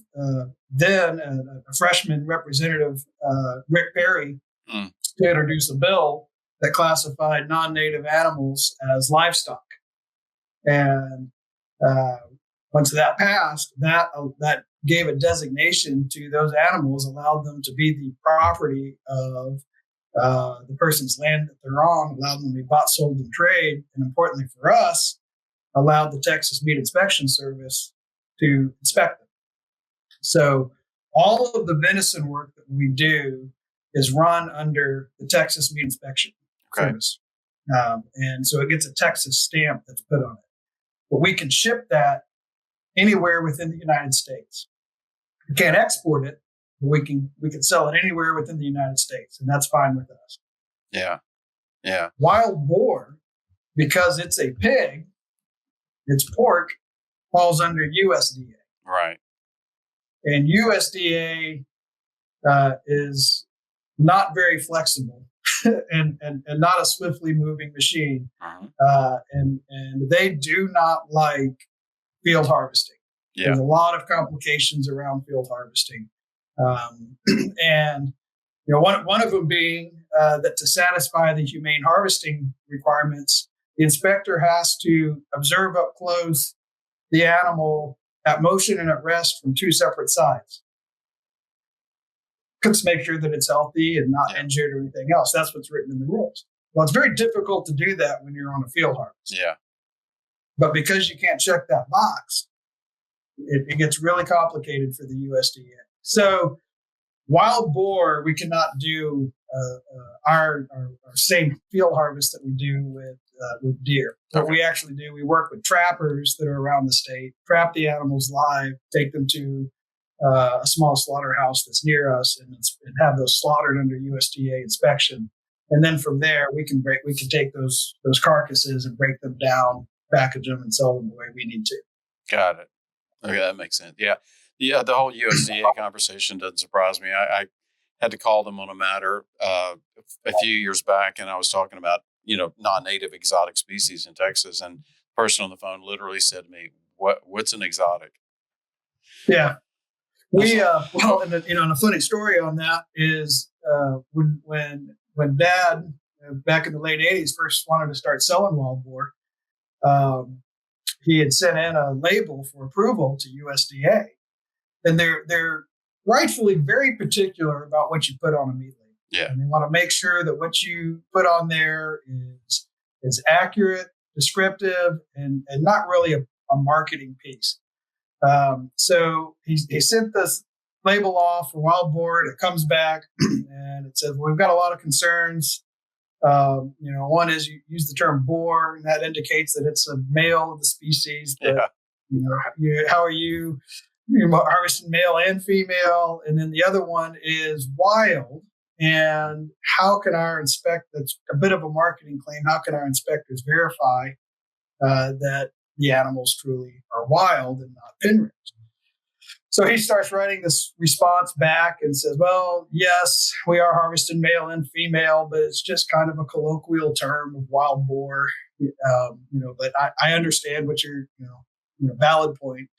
then a freshman representative, Rick Perry, to introduce a bill that classified non-native animals as livestock. And once that passed, that gave a designation to those animals, allowed them to be the property of the person's land that they're on, allowed them to be bought, sold, and trade, and importantly for us, allowed the Texas Meat Inspection Service to inspect them. So all of the venison work that we do is run under the Texas Meat Inspection Service. And so it gets a Texas stamp that's put on it. But we can ship that anywhere within the United States. We can't export it, but we can sell it anywhere within the United States, and that's fine with us. Yeah. Yeah. Wild boar, because it's a pig, it's pork, falls under USDA. Right. And USDA is not very flexible and not a swiftly moving machine. And they do not like field harvesting. Yeah. There's a lot of complications around field harvesting. And one of them being that to satisfy the humane harvesting requirements, the inspector has to observe up close the animal at motion and at rest from two separate sides. Just make sure that it's healthy and not injured or anything else. That's what's written in the rules. Well, it's very difficult to do that when you're on a field harvest. Yeah. But because you can't check that box, it gets really complicated for the USDA. So wild boar, we cannot do our same field harvest that we do with deer. What we actually do, we work with trappers that are around the state, trap the animals live, take them to a small slaughterhouse that's near us, and have those slaughtered under USDA inspection. And then from there, we can take those carcasses and break them down, package them, and sell them the way we need to. Got it. Okay, that makes sense. Yeah. The whole USDA conversation doesn't surprise me. I had to call them on a matter a few years back, and I was talking about non-native exotic species in Texas, and the person on the phone literally said to me, "What's an exotic?" Yeah, we and a funny story on that is when Dad back in the late '80s first wanted to start selling wild boar, he had sent in a label for approval to USDA. And they're rightfully very particular about what you put on a meat label. Yeah. And they want to make sure that what you put on there is accurate, descriptive, and not really a marketing piece. So he sent this label off for wild boar. It comes back and it says, well, we've got a lot of concerns. One is you use the term boar, and that indicates that it's a male of the species. But, how are you harvesting male and female? And then the other one is wild. And how can that's a bit of a marketing claim. How can our inspectors verify that the animals truly are wild and not pen raised? So he starts writing this response back and says, well, yes, we are harvesting male and female, but it's just kind of a colloquial term of wild boar. But I understand what your valid point.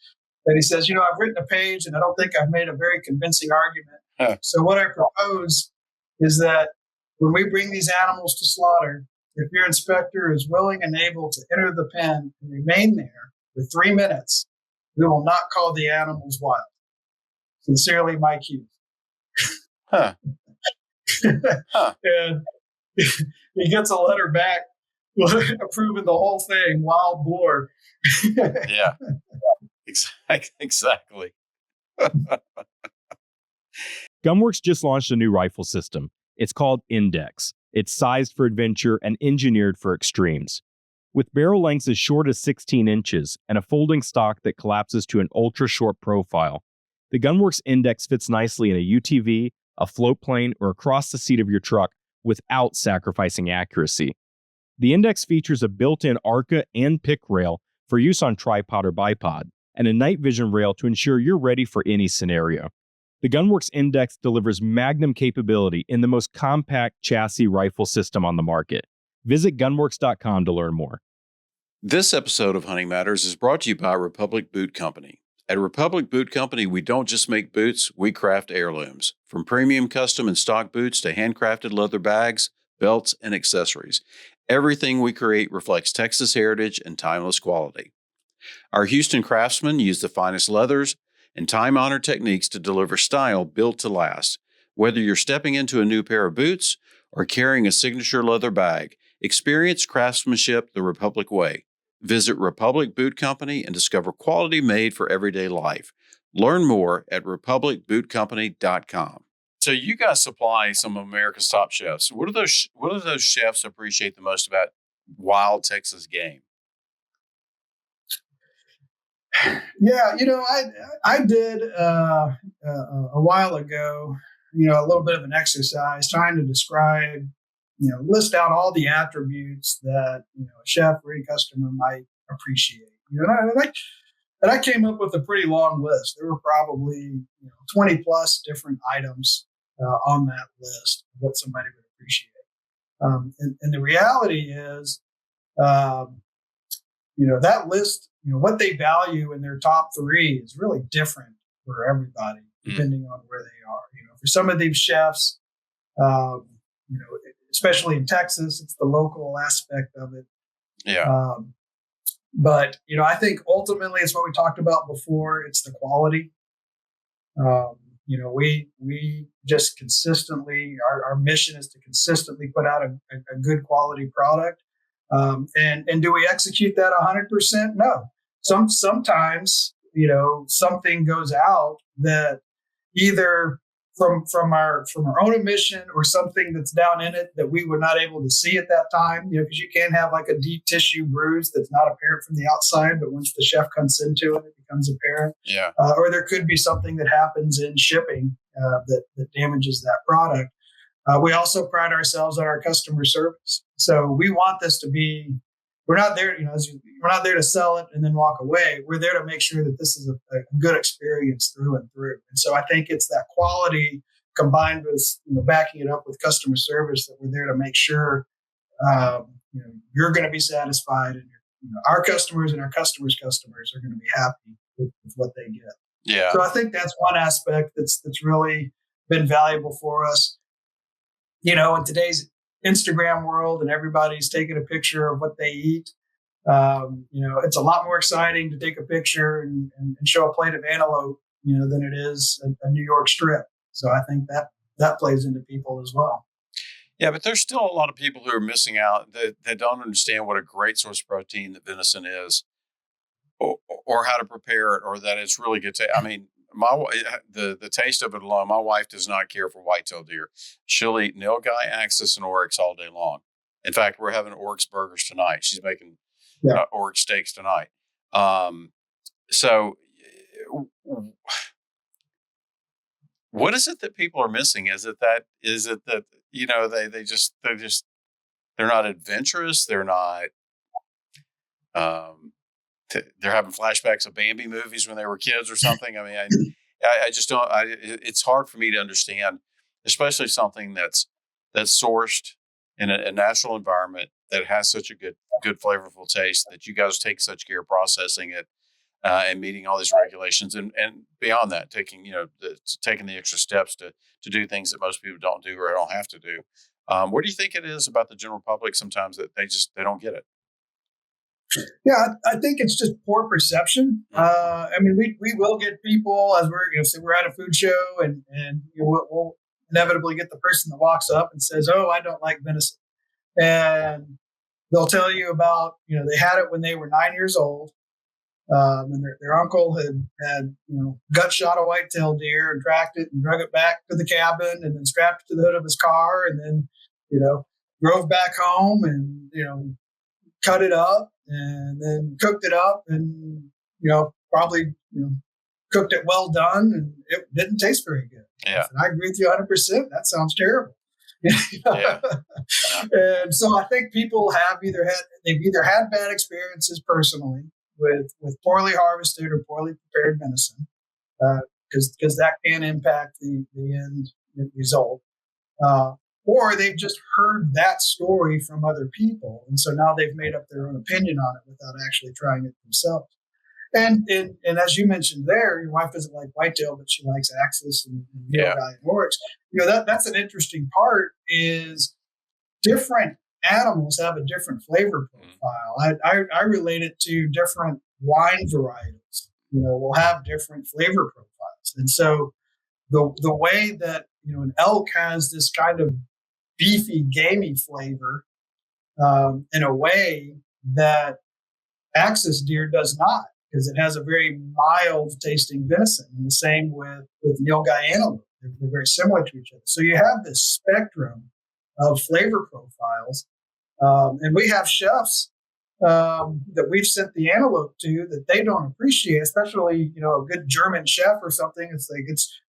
And he says, I've written a page and I don't think I've made a very convincing argument. So what I propose is that when we bring these animals to slaughter, if your inspector is willing and able to enter the pen and remain there for 3 minutes, we will not call the animals wild. Sincerely, Mike Hughes. And he gets a letter back approving the whole thing, wild boar. Yeah, exactly. Gunworks just launched a new rifle system. It's called Index. It's sized for adventure and engineered for extremes. With barrel lengths as short as 16 inches and a folding stock that collapses to an ultra-short profile, the Gunworks Index fits nicely in a UTV, a float plane, or across the seat of your truck without sacrificing accuracy. The Index features a built-in ARCA and pick rail for use on tripod or bipod, and a night vision rail to ensure you're ready for any scenario. The Gunworks Index delivers magnum capability in the most compact chassis rifle system on the market. Visit gunworks.com to learn more. This episode of Hunting Matters is brought to you by Republic Boot Company. At Republic Boot Company, we don't just make boots, we craft heirlooms. From premium custom and stock boots to handcrafted leather bags, belts, and accessories. Everything we create reflects Texas heritage and timeless quality. Our Houston craftsmen use the finest leathers and time-honored techniques to deliver style built to last. Whether you're stepping into a new pair of boots or carrying a signature leather bag, experience craftsmanship the Republic way. Visit Republic Boot Company and discover quality made for everyday life. Learn more at republicbootcompany.com. So you guys supply some of America's top chefs. What do those chefs appreciate the most about wild Texas game? Yeah, I did a while ago, a little bit of an exercise trying to describe, list out all the attributes that a chef or any customer might appreciate. And I came up with a pretty long list. There were probably 20 plus different items on that list of what somebody would appreciate. And the reality is, that list, what they value in their top three is really different for everybody, depending on where they are. For some of these chefs, especially in Texas, it's the local aspect of it. Yeah. But I think ultimately it's what we talked about before. It's the quality. We just consistently, our mission is to consistently put out a good quality product. And do we execute that 100%? No. Sometimes, something goes out that either from our own admission or something that's down in it that we were not able to see at that time, because you can have like a deep tissue bruise that's not apparent from the outside, but once the chef comes into it, it becomes apparent. Yeah. Or there could be something that happens in shipping that damages that product. We also pride ourselves on our customer service. So we want this to be, we're not there, we're not there to sell it and then walk away. We're there to make sure that this is a good experience through and through. And so I think it's that quality combined with, backing it up with customer service that we're there to make sure, you're going to be satisfied, and our customers and our customers' customers are going to be happy with what they get. Yeah. So I think that's one aspect that's really been valuable for us. In today's Instagram world and everybody's taking a picture of what they eat, it's a lot more exciting to take a picture and show a plate of antelope, than it is a New York strip. So I think that plays into people as well. Yeah, but there's still a lot of people who are missing out that don't understand what a great source of protein that venison is, or how to prepare it, or that it's really good. I mean, the taste of it alone. My wife does not care for whitetail deer. She'll eat nilgai, axis, and oryx all day long. In fact, we're having oryx burgers tonight. She's making oryx steaks tonight. So, what is it that people are missing? Is it that they're not adventurous. They're not. They're having flashbacks of Bambi movies when they were kids or something. I mean, I just don't. It's hard for me to understand, especially something that's sourced in a natural environment that has such a good flavorful taste, that you guys take such care of processing it and meeting all these regulations, and beyond that, taking the extra steps to do things that most people don't do or don't have to do. What do you think it is about the general public sometimes that they don't get it? Yeah, I think it's just poor perception. I mean, we will get people as we're at a food show, and we'll inevitably get the person that walks up and says, "Oh, I don't like venison," and they'll tell you about they had it when they were 9 years old, and their uncle had gut shot a whitetail deer and tracked it and drug it back to the cabin and then strapped it to the hood of his car and then drove back home and cut it up and then cooked it up and, probably, cooked it well done, and it didn't taste very good. Yeah. And I agree with you 100%. That sounds terrible. Yeah. And so I think people they've either had bad experiences personally with poorly harvested or poorly prepared venison, because that can impact the end result. Or they've just heard that story from other people. And so now they've made up their own opinion on it without actually trying it themselves. And as you mentioned there, your wife doesn't like whitetail, but she likes axis and nilgai and oryx. That's an interesting part is different animals have a different flavor profile. I relate it to different wine varietals. Will have different flavor profiles. And so the way that an elk has this kind of beefy, gamey flavor in a way that axis deer does not, because it has a very mild tasting venison. And the same with nilgai antelope. They're very similar to each other. So you have this spectrum of flavor profiles. And we have chefs that we've sent the antelope to that they don't appreciate, especially, a good German chef or something. It's like,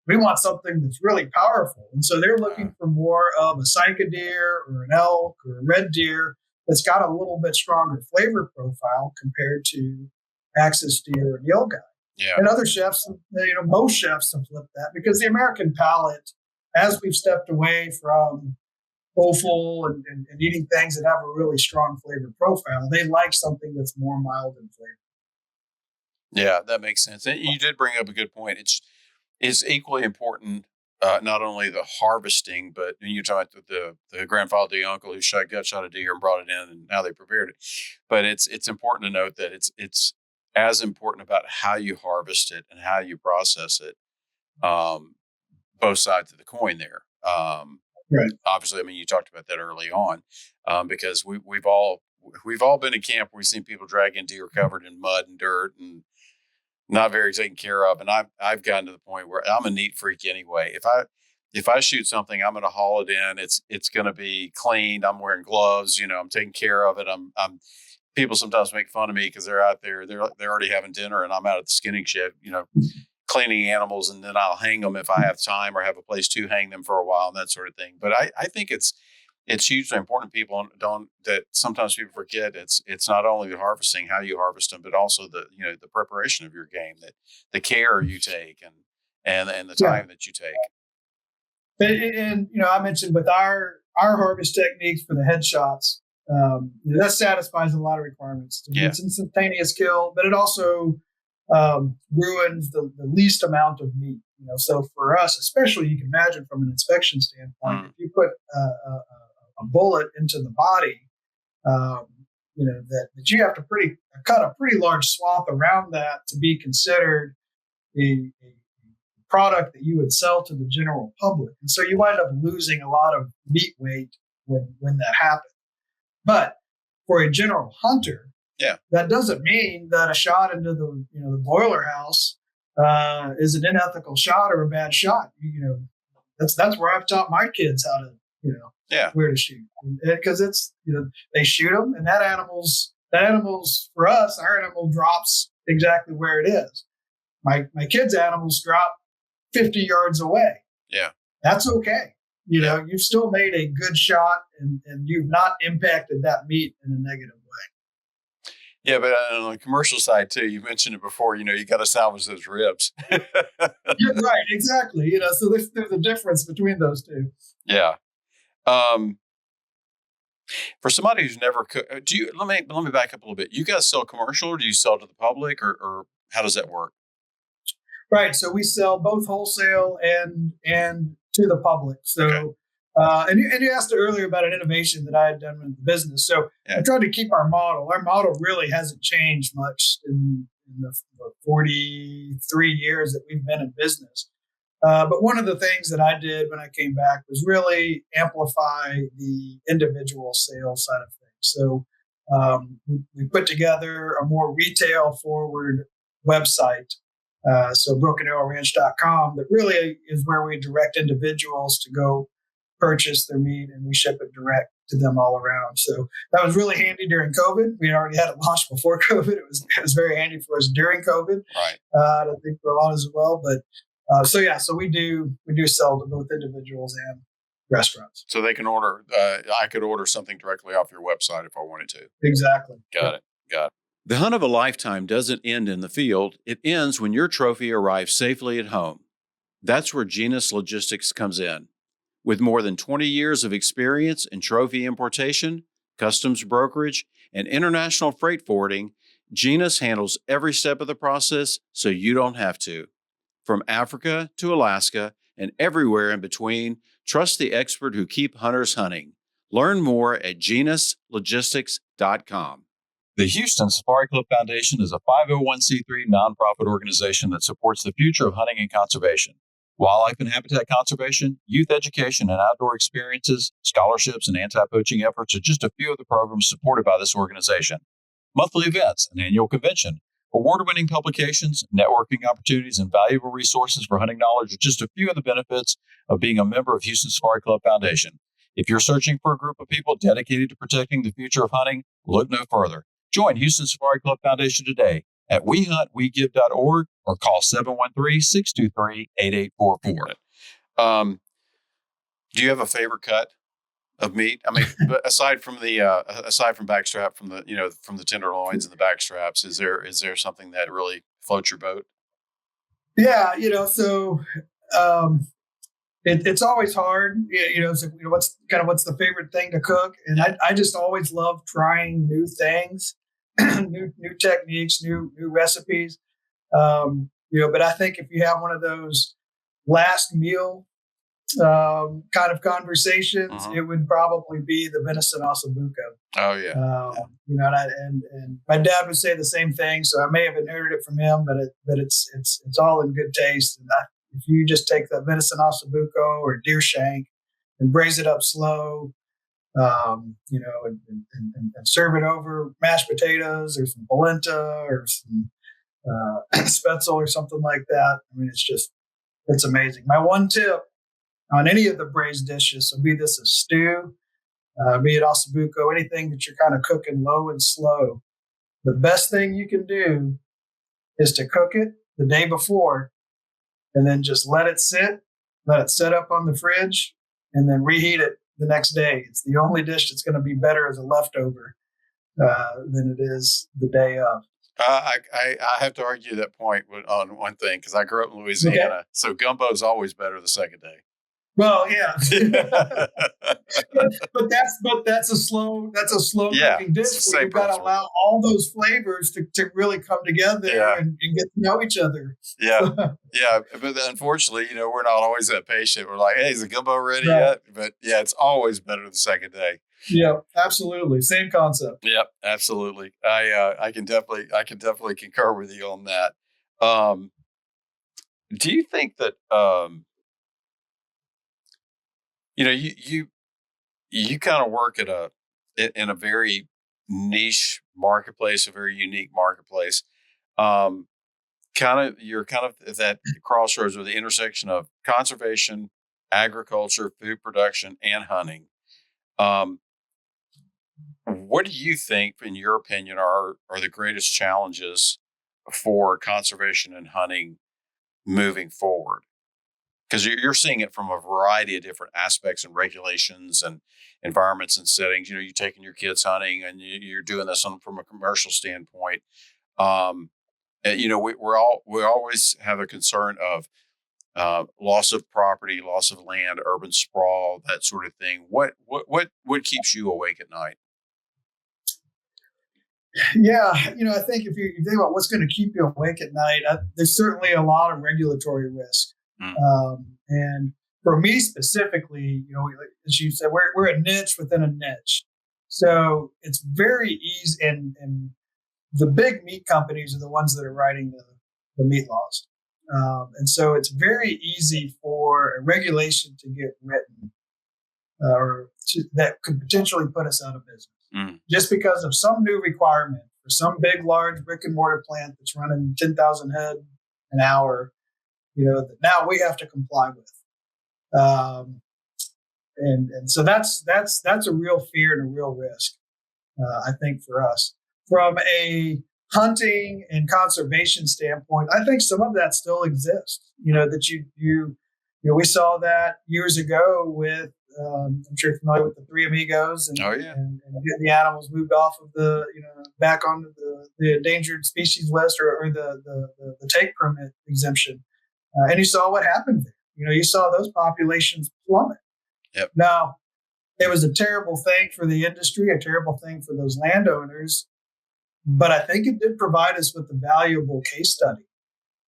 we want something that's really powerful. And so they're looking for more of a cyca deer or an elk or a red deer that's got a little bit stronger flavor profile compared to axis deer and yellow guide. Yeah. And other chefs, most chefs have flipped that because the American palate, as we've stepped away from offal and eating things that have a really strong flavor profile, they like something that's more mild in flavor. Yeah, that makes sense. And you did bring up a good point. It's equally important, not only the harvesting, but when you talk about the grandfather, the uncle who got shot a deer and brought it in and how they prepared it. But it's important to note that it's as important about how you harvest it and how you process it. Both sides of the coin there. Right. Obviously, I mean, you talked about that early on, because we've all been in camp where we've seen people dragging deer covered in mud and dirt and not very taken care of. And I've gotten to the point where I'm a neat freak anyway. If I shoot something, I'm going to haul it in. It's going to be cleaned. I'm wearing gloves. I'm taking care of it. I'm people sometimes make fun of me because they're out there. They're already having dinner and I'm out at the skinning shed, cleaning animals, and then I'll hang them if I have time or have a place to hang them for a while and that sort of thing. But I think it's hugely important. People that sometimes people forget. It's not only the harvesting, how you harvest them, but also the preparation of your game, that the care you take and the time that you take. And I mentioned with our harvest techniques for the headshots, that satisfies a lot of requirements. It's instantaneous kill, but it also ruins the least amount of meat. So for us, especially, you can imagine from an inspection standpoint, if you put a bullet into the body, that you have to cut a pretty large swath around that to be considered a product that you would sell to the general public. And so you wind up losing a lot of meat weight when that happens. But for a general hunter, that doesn't mean that a shot into the boiler house is an unethical shot or a bad shot. That's where I've taught my kids how to where to shoot, because it's they shoot them, and that animal's for us, our animal drops exactly where it is. My kids' animals drop 50 yards away. Yeah, that's okay. You've still made a good shot, and you've not impacted that meat in a negative way. Yeah, but on the commercial side too, you mentioned it before. You got to salvage those ribs. You're right, exactly. So there's a difference between those two. Yeah. For somebody who's never cooked, let me back up a little bit. You guys sell commercial, or do you sell to the public, or how does that work? Right. So we sell both wholesale and to the public. So, okay. And you asked earlier about an innovation that I had done with the business. So I tried to keep our model. Our model really hasn't changed much in the 43 years that we've been in business. But one of the things that I did when I came back was really amplify the individual sales side of things. So we put together a more retail forward website. So brokenarrowranch.com, that really is where we direct individuals to go purchase their meat, and we ship it direct to them all around. So that was really handy during COVID. We had already had it launched before COVID. It was very handy for us during COVID. Right. I think for a lot as well. But so we do sell to both individuals and restaurants. So they can order. I could order something directly off your website if I wanted to. Exactly. Got it. The hunt of a lifetime doesn't end in the field. It ends when your trophy arrives safely at home. That's where Genus Logistics comes in. With more than 20 years of experience in trophy importation, customs brokerage, and international freight forwarding, Genus handles every step of the process so you don't have to. From Africa to Alaska and everywhere in between, trust the expert who keep hunters hunting. Learn more at genuslogistics.com. The Houston Safari Club Foundation is a 501c3 nonprofit organization that supports the future of hunting and conservation. Wildlife and habitat conservation, youth education and outdoor experiences, scholarships, and anti-poaching efforts are just a few of the programs supported by this organization. Monthly events, an annual convention, award-winning publications, networking opportunities, and valuable resources for hunting knowledge are just a few of the benefits of being a member of Houston Safari Club Foundation. If you're searching for a group of people dedicated to protecting the future of hunting, look no further. Join Houston Safari Club Foundation today at wehuntwegive.org or call 713-623-8844. Do you have a favorite cut of meat. I mean, but aside from backstrap, from the tenderloins and the backstraps, is there something that really floats your boat? Yeah, so um, it's always hard. So, what's the favorite thing to cook? And I just always love trying new things, new techniques, new recipes. But I think if you have one of those last meal kind of conversations, it would probably be the venison ossobuco. Oh yeah. And my dad would say the same thing, so I may have inherited it from him, but it's all in good taste. And if you just take the venison ossobuco or deer shank and braise it up slow, and serve it over mashed potatoes or some polenta or some spetzel or something like that. I mean, it's amazing. My one tip on any of the braised dishes, so be this a stew, be it ossobuco, anything that you're kind of cooking low and slow, the best thing you can do is to cook it the day before and then just let it set up on the fridge, and then reheat it the next day. It's the only dish that's going to be better as a leftover than it is the day of. I have to argue that point on one thing, because I grew up in Louisiana, so gumbo is always better the second day. Well, yeah, but that's a slow cooking dish. So you've got to allow all those flavors to really come together and get to know each other. Yeah, yeah. But unfortunately, we're not always that patient. We're like, hey, is the gumbo ready yet? But yeah, it's always better the second day. Yeah, absolutely. Same concept. Yep, absolutely. I can definitely concur with you on that. Do you think that you kind of work in a very niche marketplace, a very unique marketplace. You're kind of at that crossroads or the intersection of conservation, agriculture, food production, and hunting. What do you think, in your opinion, are the greatest challenges for conservation and hunting moving forward? Because you're seeing it from a variety of different aspects and regulations and environments and settings. You're taking your kids hunting, and you're doing this from a commercial standpoint. We always have a concern of loss of property, loss of land, urban sprawl, that sort of thing. What keeps you awake at night? Yeah, I think if you think about what's going to keep you awake at night, there's certainly a lot of regulatory risk. And for me specifically, as you said, we're a niche within a niche. So it's very easy, and the big meat companies are the ones that are writing the meat laws. And so it's very easy for a regulation to get written that could potentially put us out of business. Just because of some new requirement for some big, large brick and mortar plant that's running 10,000 head an hour, that now we have to comply with. And so that's a real fear and a real risk, I think, for us. From a hunting and conservation standpoint, I think some of that still exists. That we saw that years ago with, I'm sure you're familiar with the Three Amigos, and getting the animals moved off of back onto the endangered species list or the take permit exemption. And you saw what happened there. You saw those populations plummet. Yep. Now, it was a terrible thing for the industry, a terrible thing for those landowners, but I think it did provide us with a valuable case study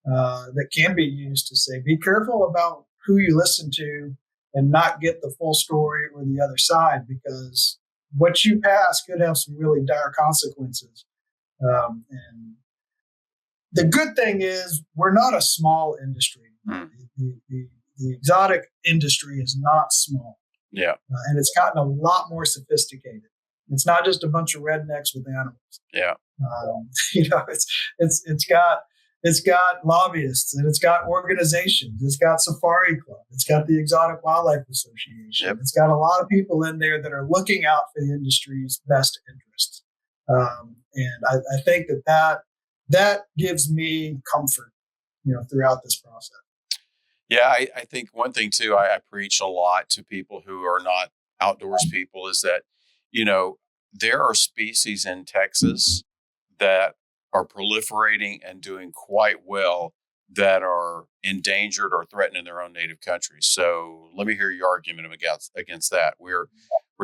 that can be used to say, be careful about who you listen to and not get the full story or the other side, because what you pass could have some really dire consequences. And the good thing is we're not a small industry. The exotic industry is not small. Yeah. And it's gotten a lot more sophisticated. It's not just a bunch of rednecks with animals. Yeah. It's got lobbyists, and it's got organizations. It's got Safari Club. It's got the Exotic Wildlife Association. Yep. It's got a lot of people in there that are looking out for the industry's best interests. And I think that gives me comfort, throughout this process. Yeah, I think one thing too, I preach a lot to people who are not outdoors people is that, there are species in Texas that are proliferating and doing quite well that are endangered or threatened in their own native countries. So let me hear your argument against that. We're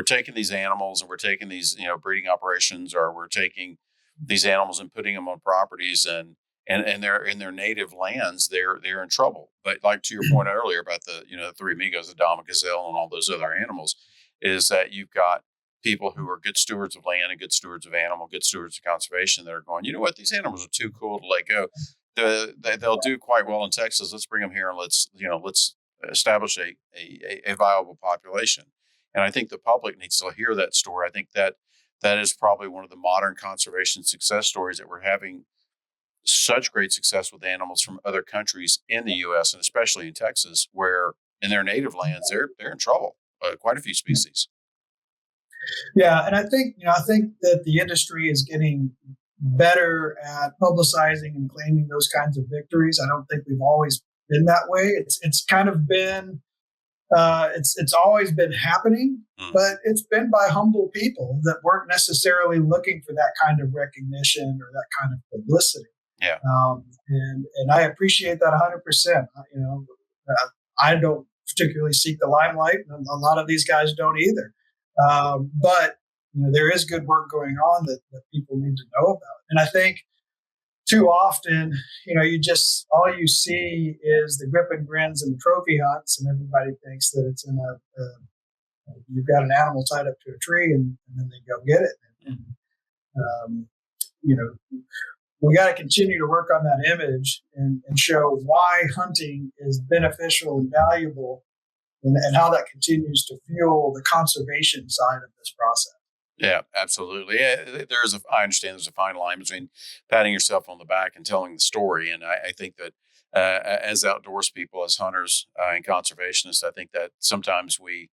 taking these animals and we're taking these, breeding operations, or we're taking these animals and putting them on properties and they're in their native lands, they're in trouble. But like to your point earlier about the, the three amigos, the Dama gazelle and all those other animals, is that you've got people who are good stewards of land and good stewards of animal, good stewards of conservation that are going, you know what, these animals are too cool to let go. They'll do quite well in Texas. Let's bring them here and let's establish a viable population. And I think the public needs to hear that story. I think that is probably one of the modern conservation success stories, that we're having such great success with animals from other countries in the U.S. and especially in Texas, where in their native lands, they're in trouble. Quite a few species. Yeah, and I think that the industry is getting better at publicizing and claiming those kinds of victories. I don't think we've always been that way. It's kind of been it's always been happening, but it's been by humble people that weren't necessarily looking for that kind of recognition or that kind of publicity. Yeah, and I appreciate that 100%. I don't particularly seek the limelight, and a lot of these guys don't either. But there is good work going on that people need to know about. And I think too often, all you see is the grip and grins and the trophy hunts, and everybody thinks that it's in you've got an animal tied up to a tree and then they go get it. And, we got to continue to work on that image and show why hunting is beneficial and valuable, and how that continues to fuel the conservation side of this process. Yeah, absolutely. Yeah, I understand there's a fine line between patting yourself on the back and telling the story. And I think that as outdoors people, as hunters and conservationists, I think that sometimes we,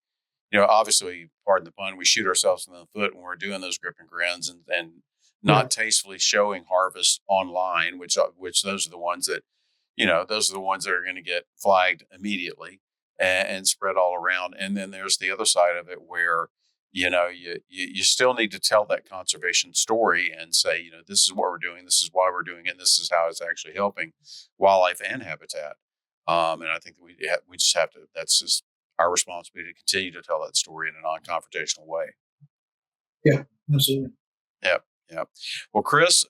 obviously, pardon the pun, we shoot ourselves in the foot when we're doing those grip and grins and not tastefully showing harvest online, which those are the ones that, those are the ones that are going to get flagged immediately and spread all around. And then there's the other side of it where, you still need to tell that conservation story and say, this is what we're doing, this is why we're doing it, and this is how it's actually helping wildlife and habitat. And I think that we just have to. That's just our responsibility to continue to tell that story in a non-confrontational way. Yeah, absolutely. Yeah. Well, Chris,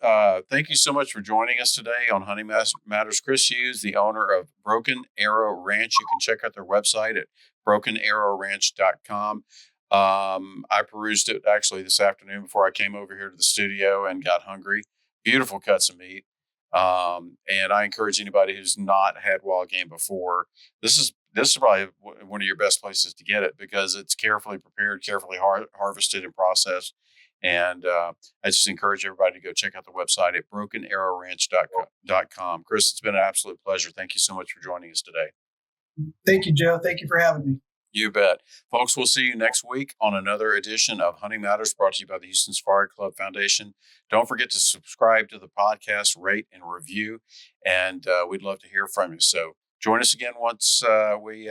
thank you so much for joining us today on Hunting Matters. Chris Hughes, the owner of Broken Arrow Ranch. You can check out their website at brokenarrowranch.com. I perused it actually this afternoon before I came over here to the studio and got hungry. Beautiful cuts of meat. And I encourage anybody who's not had wild game before, this is probably one of your best places to get it, because it's carefully prepared, carefully harvested and processed. And I just encourage everybody to go check out the website at brokenarrowranch.com. Chris, it's been an absolute pleasure. Thank you so much for joining us today. Thank you, Joe. Thank you for having me. You bet. Folks, we'll see you next week on another edition of Hunting Matters, brought to you by the Houston Safari Club Foundation. Don't forget to subscribe to the podcast, rate, and review, and we'd love to hear from you. So join us again once we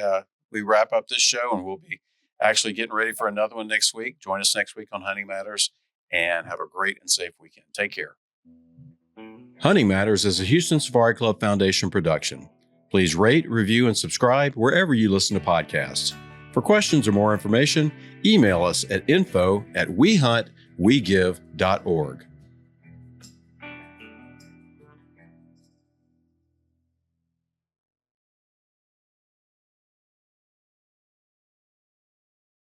wrap up this show, and we'll be actually getting ready for another one next week. Join us next week on Hunting Matters, and have a great and safe weekend. Take care. Hunting Matters is a Houston Safari Club Foundation production. Please rate, review, and subscribe wherever you listen to podcasts. For questions or more information, email us at info@wehuntwegive.org.